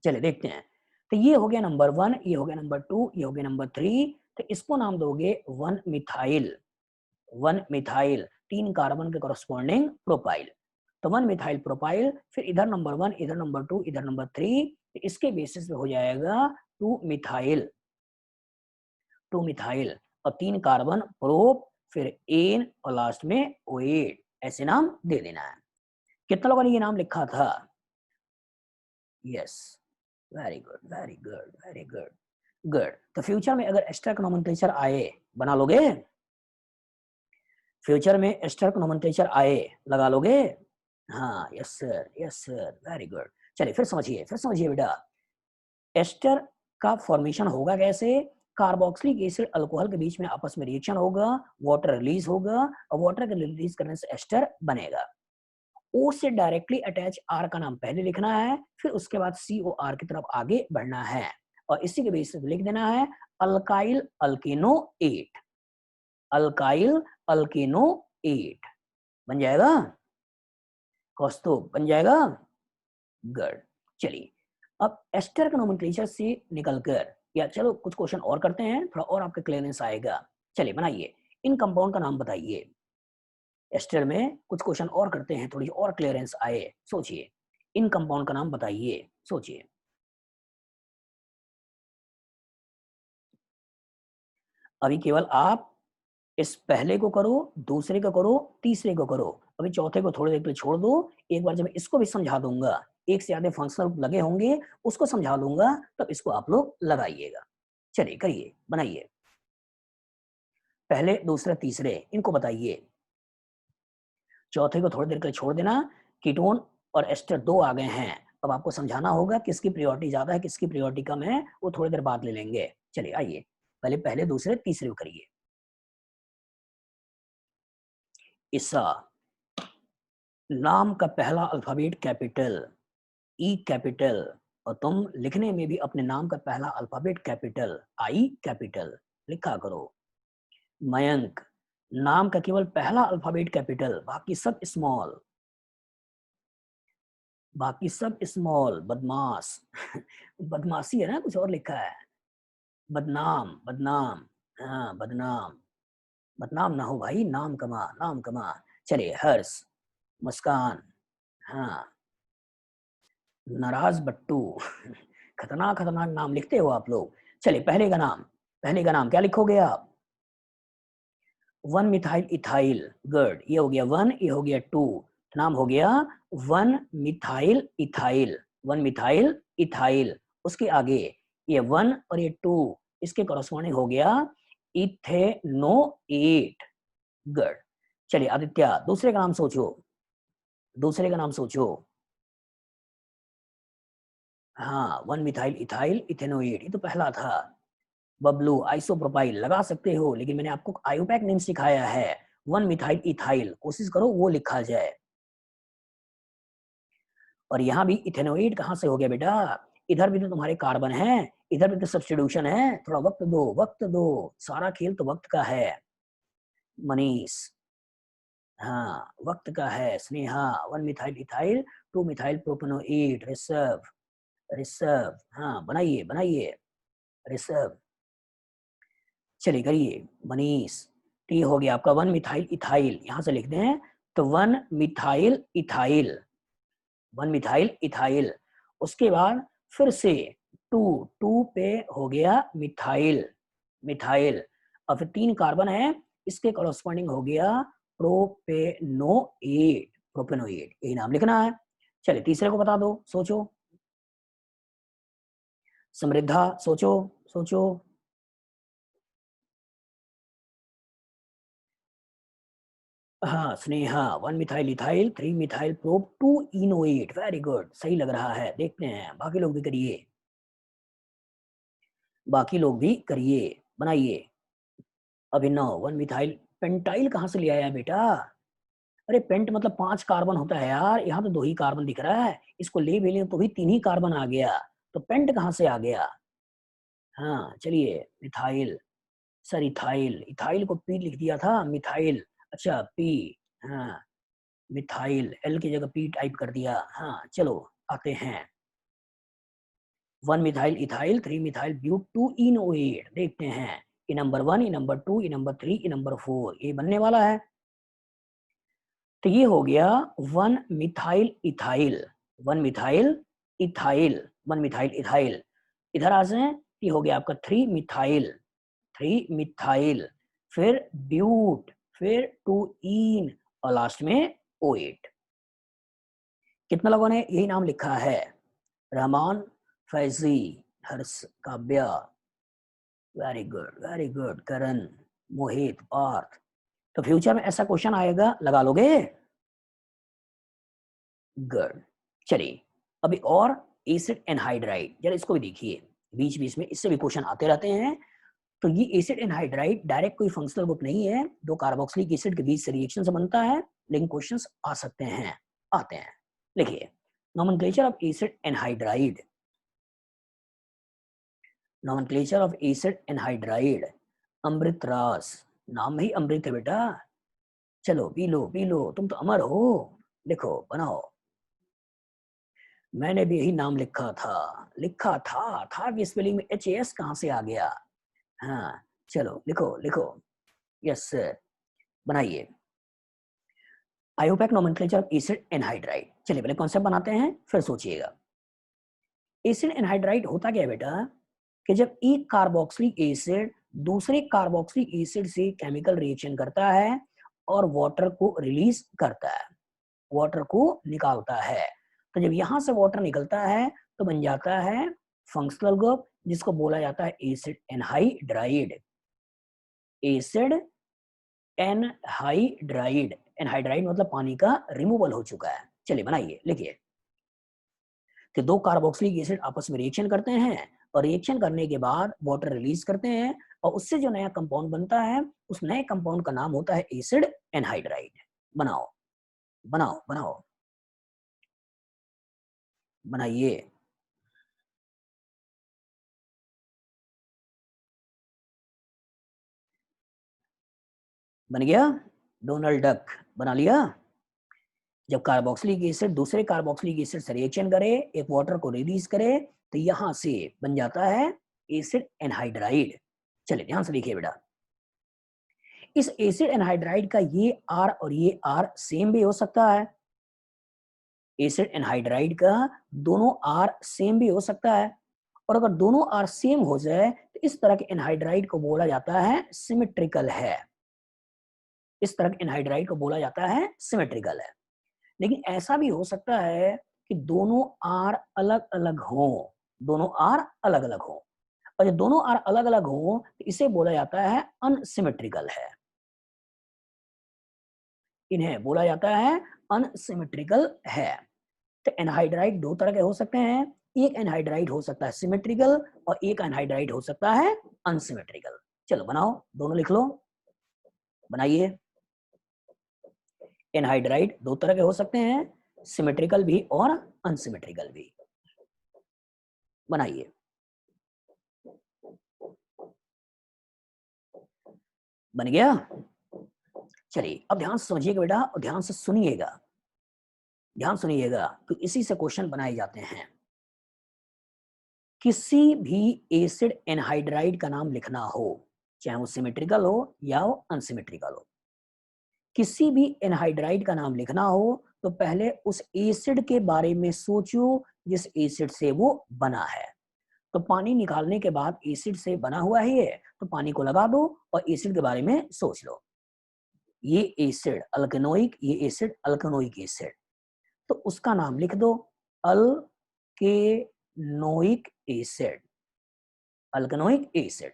चलिए देखते हैं। तो ये हो गया नंबर 1, ये हो गया नंबर 2, ये हो गया नंबर 3। तो इसको नाम दोगे 1 मिथाइल। 1 मिथाइल, 3 कार्बन के कॉरस्पॉन्डिंग प्रोपाइल। तो 1 मिथाइल प्रोपाइल, फिर इधर नंबर 1, इधर नंबर 2, इधर नंबर 3। तो इसके बेसिस पे हो जाएगा 2 मिथाइल, 2 मिथाइल और 3 कार्बन प्रोप, फिर एन और लास्ट में OH। ऐसे नाम दे देना है। कितना लोगों ने ये नाम लिखा था? Yes, very good, very good, very good, good. तो फ्यूचर में अगर एस्टर का नोमेनक्लेचर आए, बना लोगे? फ्यूचर में एस्टर का नोमेनक्लेचर आए, लगा लोगे? हाँ, yes sir, yes sir, very good. चलिए फिर समझिए, फिर समझिए बेटा। एस्टर का फॉर्मेशन होगा कैसे? कार्बोक्सिलिक एसिड अल्कोहल के बीच में आपस में रिएक्शन होगा, वाटर रिलीज होगा और वाटर के रिलीज करने से एस्टर बनेगा। O से डायरेक्टली अटैच R का नाम पहले लिखना है, फिर उसके बाद COR की तरफ आगे बढ़ना है और इसी के बेसिस पे लिख देना है अल्काइल अल्केनोएट। अल्काइल अल्केनोएट बन जाएगा। कौस्तुभ, बन जाएगा। गुड। चलिए अब एस्टर का नोमेनक्लेचर से निकलकर, या चलो कुछ क्वेश्चन और करते हैं, थोड़ा और आपका क्लियरेंस आएगा। चलिए बनाइए। इन कंपाउंड का नाम बताइए। एस्टर में कुछ क्वेश्चन और करते हैं, थोड़ी और क्लियरेंस आए। सोचिए, इन कंपाउंड का नाम बताइए, सोचिए। अभी केवल आप इस पहले को करो, दूसरे को करो, तीसरे को करो, अभी चौथे को थोड़ी देर के लिए छोड़ दो। एक बार जब मैं इसको भी समझा दूंगा, एक से ज्यादा फंक्शनल लगे होंगे, उसको समझा दूंगा, तब इसको आप लोग लगाइएगा। चलिए करिए, बनाइए। पहले, दूसरे, तीसरे, इनको बताइए। चौथे को थोड़ी देर के लिए छोड़ देना। कीटोन और एस्टर 2 आ गए हैं, अब आपको समझाना होगा किसकी प्रायोरिटी ज्यादा है, किसकी प्रायोरिटी कम है, वो थोड़ी देर बाद ले लेंगे। चलिए आइए, पहले पहले, दूसरे, तीसरे को करिए। ईसा, नाम का पहला अल्फाबेट कैपिटल, ई कैपिटल, और तुम लिखने में भी अपने नाम का पहला अल्फाबेट कैपिटल, आई कैपिटल लिखा करो। मयंक, नाम का केवल पहला अल्फाबेट कैपिटल, बाकी सब स्मॉल, बाकी सब स्मॉल। बदमाश बदमाशी है ना, कुछ और लिखा है। बदनाम, बदनाम, हाँ बदनाम, बदनाम ना हो भाई, नाम कमा, नाम कमा। चलिए हर्ष, मुस्कान, हाँ, नाराज बट्टू खतरनाक खतरनाक नाम लिखते हो आप लोग। चलिए पहले का नाम, पहले का नाम क्या लिखोगे आप? 1 मिथाइल इथाइल, गुड। ये हो गया 1, ये हो गया 2, नाम हो गया 1 मिथाइल इथाइल, 1 मिथाइल इथाइल। उसके आगे ये 1 और ये 2, इसके कॉरस्पॉन्डिंग हो गया इथेनोएट, गुड। चलिए आदित्य, दूसरे का नाम सोचो, दूसरे का नाम सोचो। हाँ, 1 मिथाइल इथाइल इथेनोएट, ये तो पहला था। बबलू, आइसोप्रोपाइल लगा सकते हो, लेकिन मैंने आपको आयोपैक नेम सिखाया है। 1 मिथाइल इथाइल, कोशिश करो वो लिखा जाए। और यहाँ भी इथेनोएट कहाँ से हो गया बेटा? इधर भी तो तुम्हारे कार्बन है, इधर भी तो सब्स्टिट्यूशन है, थोड़ा वक्त दो, वक्त दो, सारा खेल तो वक्त का है। मनीष, हाँ वक्त का है। Sneha, 1 methyl ethyl 2 methyl propanoate. Rishabh, Rishabh, हाँ बनाइए बनाइए ऋषभ। चलिए करिए। मनीष, तो ये हो गया आपका 1 मिथाइल इथाइल, यहां से लिखते हैं तो 1 मिथाइल इथाइल, 1 मिथाइल इथाइल। उसके बाद फिर से 2 2 पे हो गया मिथाइल, मिथाइल, और फिर 3 कार्बन है, इसके कॉरस्पॉन्डिंग हो गया प्रोपेनोएट, प्रोपेनोएट यही नाम लिखना है। चलिए तीसरे को बता दो, सोचो। समृद्धा, सोचो सोचो। हाँ Sneha, 1 methyl ethyl 3 methyl prop 2 enoate, very good, सही लग रहा है। देखते हैं बाकी लोग भी करिए, बाकी लोग भी करिए, बनाइए। अभिनव, 1 मिथाइल पेंटाइल कहाँ से ले आया बेटा? अरे पेंट मतलब 5 कार्बन होता है यार, यहाँ तो 2 ही कार्बन दिख रहा है, इसको ले भी लें तो भी 3 ही कार्बन आ गया, तो पेंट कहाँ से आ गया? हाँ चलिए, मिथाइल, सर इथाइल, इथाइल को पी लिख दिया था, मिथाइल, अच्छा पी, हाँ मिथाइल, एल की जगह पी टाइप कर दिया। हाँ चलो आते हैं, 1 मिथाइल इथाइल 3 मिथाइल ब्यूट 2 इनोएट, देखते हैं ई नंबर 1, ई नंबर 2, ई नंबर 3, ई नंबर 4, ये बनने वाला है। तो ये हो गया 1 methyl ethyl, 1 methyl ethyl, 1 methyl ethyl. इधर आ जाए, ये हो गया आपका 3 मिथाइल, 3 मिथाइल, फिर ब्यूट, फिर 2 इन, और लास्ट में ओएट। कितना लोगों ने यही नाम लिखा है? रहमान, फैजी, हर्ष, काव्या, वेरी गुड, करण, मोहित, पार्थ। तो फ्यूचर में ऐसा क्वेश्चन आएगा, लगा लोगे? गुड। चलिए अभी और एसिड एनहाइड्राइड, जरा इसको भी देखिए, बीच बीच में इससे भी क्वेश्चन आते रहते हैं। तो ये एसिड एनहाइड्राइड डायरेक्ट कोई फंक्शनल ग्रुप नहीं है, 2 कार्बोक्सिलिक एसिड के बीच से रिएक्शन से बनता है, लेकिन क्वेश्चंस आ सकते हैं, आते हैं। देखिए nomenclature of acid anhydride, nomenclature of acid anhydride, अमृतरास, नाम में ही अमृत है बेटा। चलो पी लो, तुम तो अमर हो। लिखो, बनाओ। मैंने भी यही नाम लिखा था कि स्पेलिंग में एच एस कहाँ से आ गया? हाँ चलो लिखो लिखो, यस सर, बनाइए। IUPAC nomenclature of acid anhydride. चलिए पहले कॉन्सेप्ट बनाते हैं, फिर सोचिएगा। एसिड एनहाइड्राइड होता क्या है बेटा, कि जब एक कार्बोक्सिलिक एसिड दूसरे कार्बोक्सिलिक एसिड से केमिकल रिएक्शन करता है और वाटर को रिलीज करता है, वाटर को निकालता है, तो जब यहां से वाटर निकलता है तो बन जाता है फंक्शनल ग्रुप, जिसको बोला जाता है acid anhydride, acid anhydride. Anhydride मतलब पानी का रिमूवल हो चुका है। चलिए बनाइए, लिखिए कि 2 कार्बोक्सिलिक एसिड आपस में रिएक्शन करते हैं, और रिएक्शन करने के बाद वाटर रिलीज करते हैं, और उससे जो नया कंपाउंड बनता है, उस नए कंपाउंड का नाम होता है एसिड एनहाइड्राइड। बनाओ बनाओ बनाओ, बनाइए। बन गया, डोनाल्ड डक बना लिया। जब कार्बोक्सिलिक एसिड दूसरे कार्बोक्सिलिक एसिड से रिएक्शन करे, एक वाटर को रिलीज करे, तो यहां से बन जाता है एसिड एनहाइड्राइड। चलिए ध्यान से देखिए बेटा, इस एसिड एनहाइड्राइड का ये आर और ये आर सेम भी हो सकता है, एसिड एनहाइड्राइड का दोनों आर सेम भी हो सकता है, और अगर दोनों आर सेम हो जाए तो इस तरह के एनहाइड्राइड को बोला जाता है सिमेट्रिकल है, इस तरह के एनहाइड्राइड को बोला जाता है सिमेट्रिकल है। लेकिन ऐसा भी हो सकता है कि दोनों आर अलग अलग हो, दोनों आर अलग अलग हो, और जब दोनों आर अलग अलग हो तो इसे बोला जाता है अनसिमेट्रिकल है, इन्हें बोला जाता है अनसिमेट्रिकल है। तो एनहाइड्राइड 2 तरह के हो सकते हैं, एक एनहाइड्राइड हो सकता है सिमेट्रिकल, और एक एनहाइड्राइड हो सकता है अनसिमेट्रिकल। चलो बनाओ, दोनों लिख लो, बनाइए। एनहाइड्राइड 2 तरह के हो सकते हैं, सिमेट्रिकल भी और अनसिमेट्रिकल भी। बनाइए, बन गया। चलिए अब ध्यान से समझिएगा बेटा, और ध्यान से सुनिएगा, ध्यान सुनिएगा, तो इसी से क्वेश्चन बनाए जाते हैं। किसी भी एसिड एनहाइड्राइड का नाम लिखना हो, चाहे वो सिमेट्रिकल हो या वो अनसिमेट्रिकल हो, किसी भी एनहाइड्राइड का नाम लिखना हो तो पहले उस एसिड के बारे में सोचो जिस एसिड से वो बना है। तो पानी निकालने के बाद एसिड से बना हुआ है ये, तो पानी को लगा दो और एसिड के बारे में सोच लो। ये एसिड अल्केनोइक, ये एसिड अल्केनोइक एसिड, तो उसका नाम लिख दो अल्केनोइक एसिड, अल्केनोइक एसिड।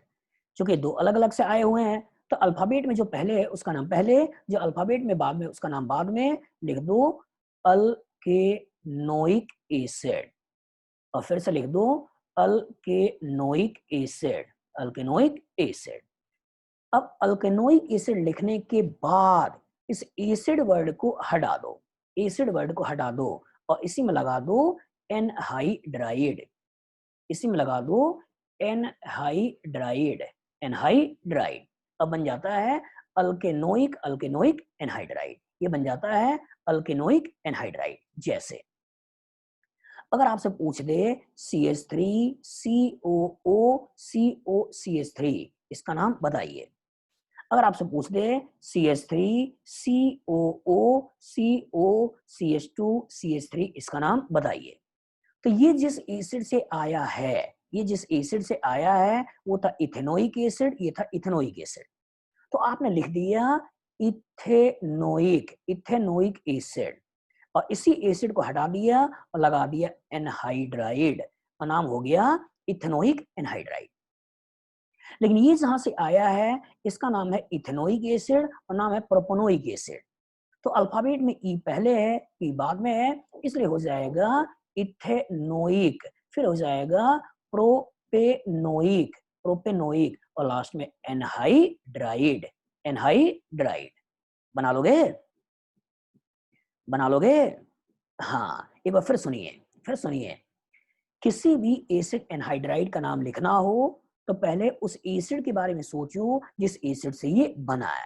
चूंकि दो अलग अलग से आए हुए हैं, तो अल्फाबेट में जो पहले है उसका नाम पहले, जो अल्फाबेट में बाद में उसका नाम बाद में लिख दो अल्केनोइक एसिड। और फिर से लिख दो अल्केनोइक एसिड, अल्केनोइक एसिड। अब अल्केनोइक एसिड लिखने के बाद इस एसिड वर्ड को हटा दो, एसिड वर्ड को हटा दो और इसी में लगा दो एनहाइड्राइड, इसी में लगा दो एनहाइड्राइड, एनहाइड्राइड। अब बन जाता है अल्केनोइक, अल्केनोइक एनहाइड्राइड, ये बन जाता है अल्केनोइक एनहाइड्राइड। जैसे अगर आपसे पूछ दे CH3 COO COCH3, इसका नाम बताइए। अगर आपसे पूछ दे CH3 COO COCH2 CH3, इसका नाम बताइए। तो ये जिस एसिड से आया है, ये जिस एसिड से आया है वो था इथेनोइक एसिड, ये था इथेनोइक एसिड। तो आपने लिख दिया इथेनोइक, इथेनोइक एसिड, और इसी एसिड को हटा दिया और लगा दिया एनहाइड्राइड, और नाम हो गया इथेनोइक एनहाइड्राइड। लेकिन ये जहां से आया है इसका नाम है इथेनोइक एसिड और नाम है प्रोपेनोइक एसिड। तो अल्फाबेट में ई पहले है, ई बाद में है, इसलिए हो जाएगा इथेनोइक, फिर हो जाएगा प्रोपेनोइक, प्रोपेनोइक, और लास्ट में एनहाइड्राइड, एनहाइड्राइड। बना लोगे, बना लोगे? हाँ, एक बार फिर सुनिए, फिर सुनिए। किसी भी एसिड एनहाइड्राइड का नाम लिखना हो तो पहले उस एसिड के बारे में सोचो जिस एसिड से ये बना है।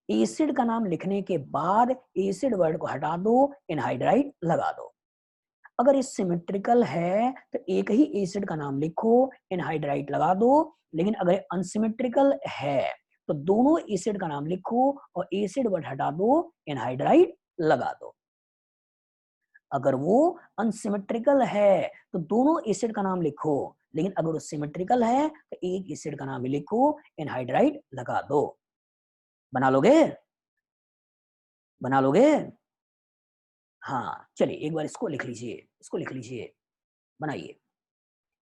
एसिड का नाम लिखने के बाद एसिड वर्ड को हटा दो, एनहाइड्राइड लगा दो। अगर ये सिमेट्रिकल है तो एक ही एसिड का नाम लिखो, एनहाइड्राइड लगा दो। लेकिन अगर अनसिमेट्रिकल है तो दोनों एसिड का नाम लिखो और एसिड वर्ड हटा दो, एनहाइड्राइड लगा दो। अगर वो अनसिमेट्रिकल है तो दोनों एसिड का नाम लिखो, लेकिन अगर वो सिमेट्रिकल है तो एक एसिड का नाम भी लिखो, एनहाइड्राइड लगा दो। बना लोगे, बना लोगे? हाँ, चलिए एक बार इसको लिख लीजिए, इसको लिख लीजिए, बनाइए,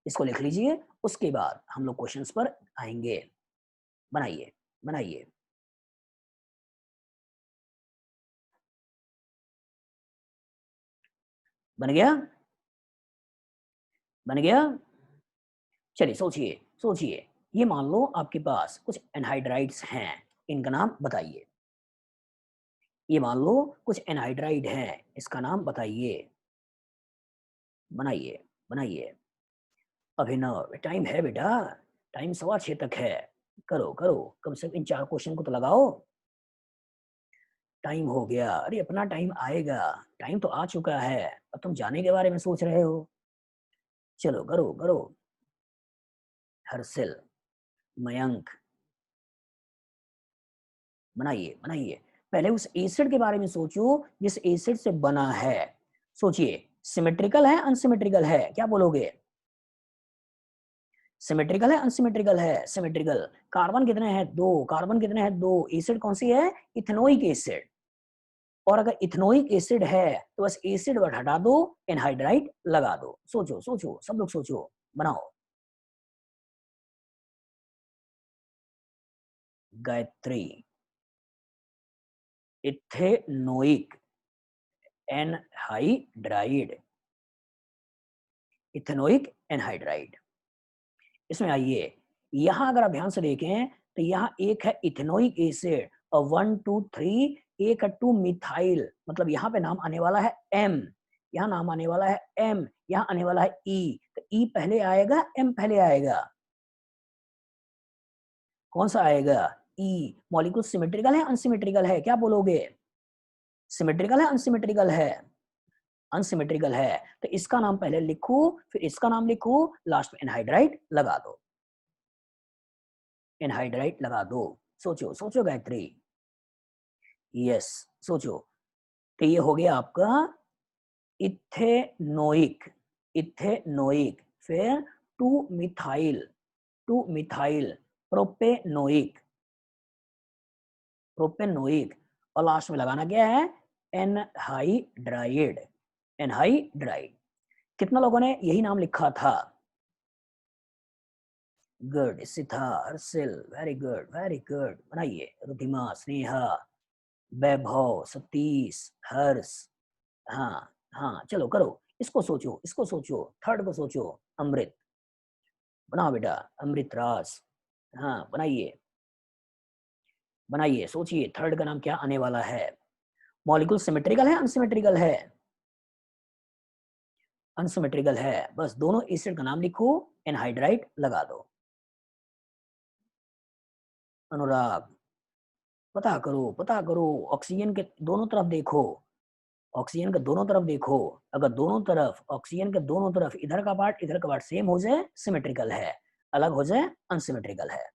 इसको लिख लीजिए, उसके बाद हम लोग क्वेश्चंस पर आएंगे। बनाइए, बनाइए। बन गया, बन गया? चलिए सोचिए, सोचिए। ये मान लो आपके पास कुछ एनहाइड्राइड्स हैं, इनका नाम बताइए। ये मान लो कुछ एनहाइड्राइड हैं, इसका नाम बताइए। बनाइए, बनाइए। अभिनव, टाइम है बेटा, टाइम 6:15 तक है। करो करो, कम से कम इन 4 क्वेश्चन को तो लगाओ। टाइम हो गया, अरे अपना टाइम आएगा, टाइम तो आ चुका है, अब तुम जाने के बारे में सोच रहे हो। चलो करो करो। हर्षिल, मयंक, बनाइए बनाइए। पहले उस एसिड के बारे में सोचो जिस एसिड से बना है। सोचिए, सिमेट्रिकल है अनसिमेट्रिकल है, क्या बोलोगे? सिमेट्रिकल है अनसिमेट्रिकल है? सिमेट्रिकल। कार्बन कितने हैं? 2। कार्बन कितने हैं? 2। एसिड कौन सी है? Ethanoic acid. और अगर इथेनोइक एसिड है तो बस एसिड वर्ड हटा दो, एनहाइड्राइड लगा दो। सोचो सोचो, सब लोग सोचो, बनाओ। Gayatri, ethanoic anhydride, ethanoic anhydride. इसमें आइए, यहां अगर आप ध्यान से देखें तो यहाँ एक है इथेनोइक एसिड और 1 2 3, एक है 2 मिथाइल, मतलब यहाँ पे नाम आने वाला है M, यहाँ नाम आने वाला है M, यहाँ आने वाला है E। तो E पहले आएगा, M पहले आएगा? कौन सा आएगा? E। मॉलिक्यूल सिमेट्रिकल है अनसिमेट्रिकल है, क्या बोलोगे? सिमेट्रिकल है अनसिमेट्रिकल है? अनसिमेट्रिकल है। तो इसका नाम पहले लिखो, फिर इसका नाम लिखो, लास्ट में एनहाइड्राइड लगा दो, एनहाइड्राइड लगा दो। सोचो सोचो गायत्री, यस, सोचो। तो ये हो गया आपका इथेनोइक, इथेनोइक, फिर 2 मिथाइल प्रोपेनोइक, प्रोपेनोइक, और लास्ट में लगाना क्या है, एनहाइड्राइड, एनहाइड्राइड। कितना लोगों ने यही नाम लिखा था? Good, Sitha, Harshil, very good, very good. बनाइए, रुधिमा, स्नेहा, वैभव, सतीश, हर्ष। हाँ हाँ, चलो करो, इसको सोचो, इसको सोचो, थर्ड को सोचो, अमृत। बनाओ बेटा, अमृत राज। हाँ बनाइए, बनाइए, सोचिए थर्ड का नाम क्या आने वाला है। मॉलिक्यूल सिमेट्रिकल है, अनसिमेट्रिकल है? अनसिमेट्रिकल है। बस दोनों एसिड का नाम लिखो, एनहाइड्राइड लगा दो। अनुराग, पता करो, पता करो, ऑक्सीजन के दोनों तरफ देखो, ऑक्सीजन के दोनों तरफ देखो। अगर दोनों तरफ, ऑक्सीजन के दोनों तरफ इधर का पार्ट सेम हो जाए, सिमेट्रिकल है, अलग हो जाए, अनसिमेट्रिकल है।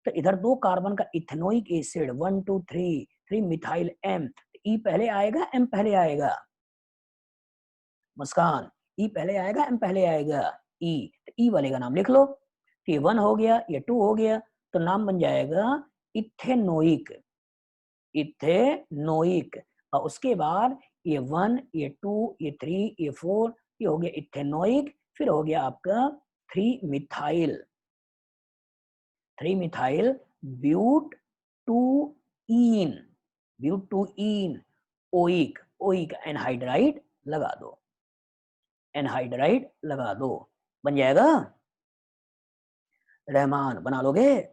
तो इधर 2 कार्बन का इथेनोइक एसिड 1 2 3 3 मिथाइल एम, ई पहले आएगा, एम पहले आएगा? मुस्कान, ई पहले आएगा, एम पहले आएगा? ई। तो ई वाले का नाम लिख लो। तो ये 1 हो गया, ये 2 हो गया, तो नाम बन जाएगा इथेनोइक, इथेनोइक। और उसके बाद ये 1, ये 2, ये 3, ये 4, ये हो गया इथेनोइक। फिर हो गया आपका 3 methyl, 3 methyl but two ene, but two ene oic, oic anhydride लगा दो, एनहाइड्राइड लगा दो, बन जाएगा। रहमान, बना लोगे?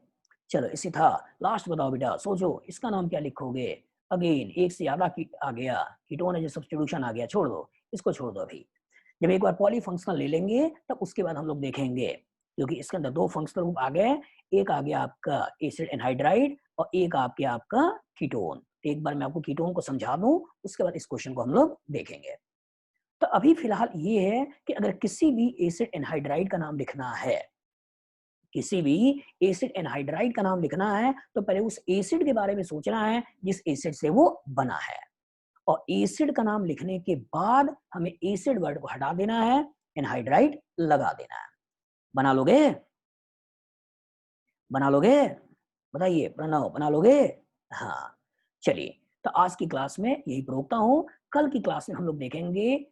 चलो, इसी था। लास्ट बताओ बेटा, सोचो इसका नाम क्या लिखोगे? अगेन एक से ज्यादा आ गया, कीटोन है जो सब्स्टिट्यूशन आ गया, छोड़ दो, इसको छोड़ दो। अभी जब एक बार पॉलीफंक्शनल ले लेंगे तब उसके बाद हम लोग देखेंगे, क्योंकि इसके अंदर 2 फंक्शनल ग्रुप आ गए, एक आ गया आपका एसिड एनहाइड्राइड और एक आ गया आपका कीटोन। एक बार मैं आपको कीटोन को समझा दूं, उसके बाद इस क्वेश्चन को हम लोग देखेंगे। तो अभी फिलहाल ये है कि अगर किसी भी एसिड एनहाइड्राइड का नाम लिखना है, किसी भी एसिड एनहाइड्राइड का नाम लिखना है, तो पहले उस एसिड के बारे में सोचना है जिस एसिड से वो बना है, और एसिड का नाम लिखने के बाद हमें एसिड वर्ड को हटा देना है, एनहाइड्राइड लगा देना है। बना लोगे? बना लोगे? बताइए प्रणव, बना लोगे? हाँ, चलिए, तो आज की क्लास में यही रोकता हूँ। कल की क्लास में हम लोग देखेंगे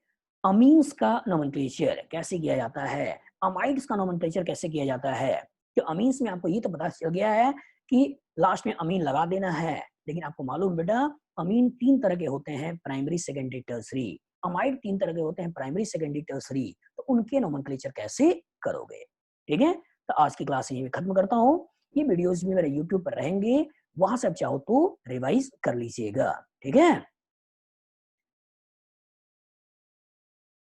अमीन्स का नोमेनक्लेचर कैसे किया जाता है, अमाइड्स का नोमेनक्लेचर कैसे किया जाता है। तो अमीन्स में आपको ये तो पता चल गया है कि लास्ट में अमीन लगा देना है, लेकिन आपको मालूम बेटा अमीन 3 तरह के होते हैं, प्राइमरी, सेकेंडरी, टर्सरी। अमाइड 3 तरह के होते हैं, प्राइमरी, सेकेंडरी, टर्सरी। तो उनके नोमेनक्लेचर कैसे करोगे? ठीक है, तो आज की क्लास यहीं खत्म करता हूँ। ये वीडियोस भी मेरे YouTube पर रहेंगे, वहां से आप चाहो तो रिवाइज कर लीजिएगा। ठीक है।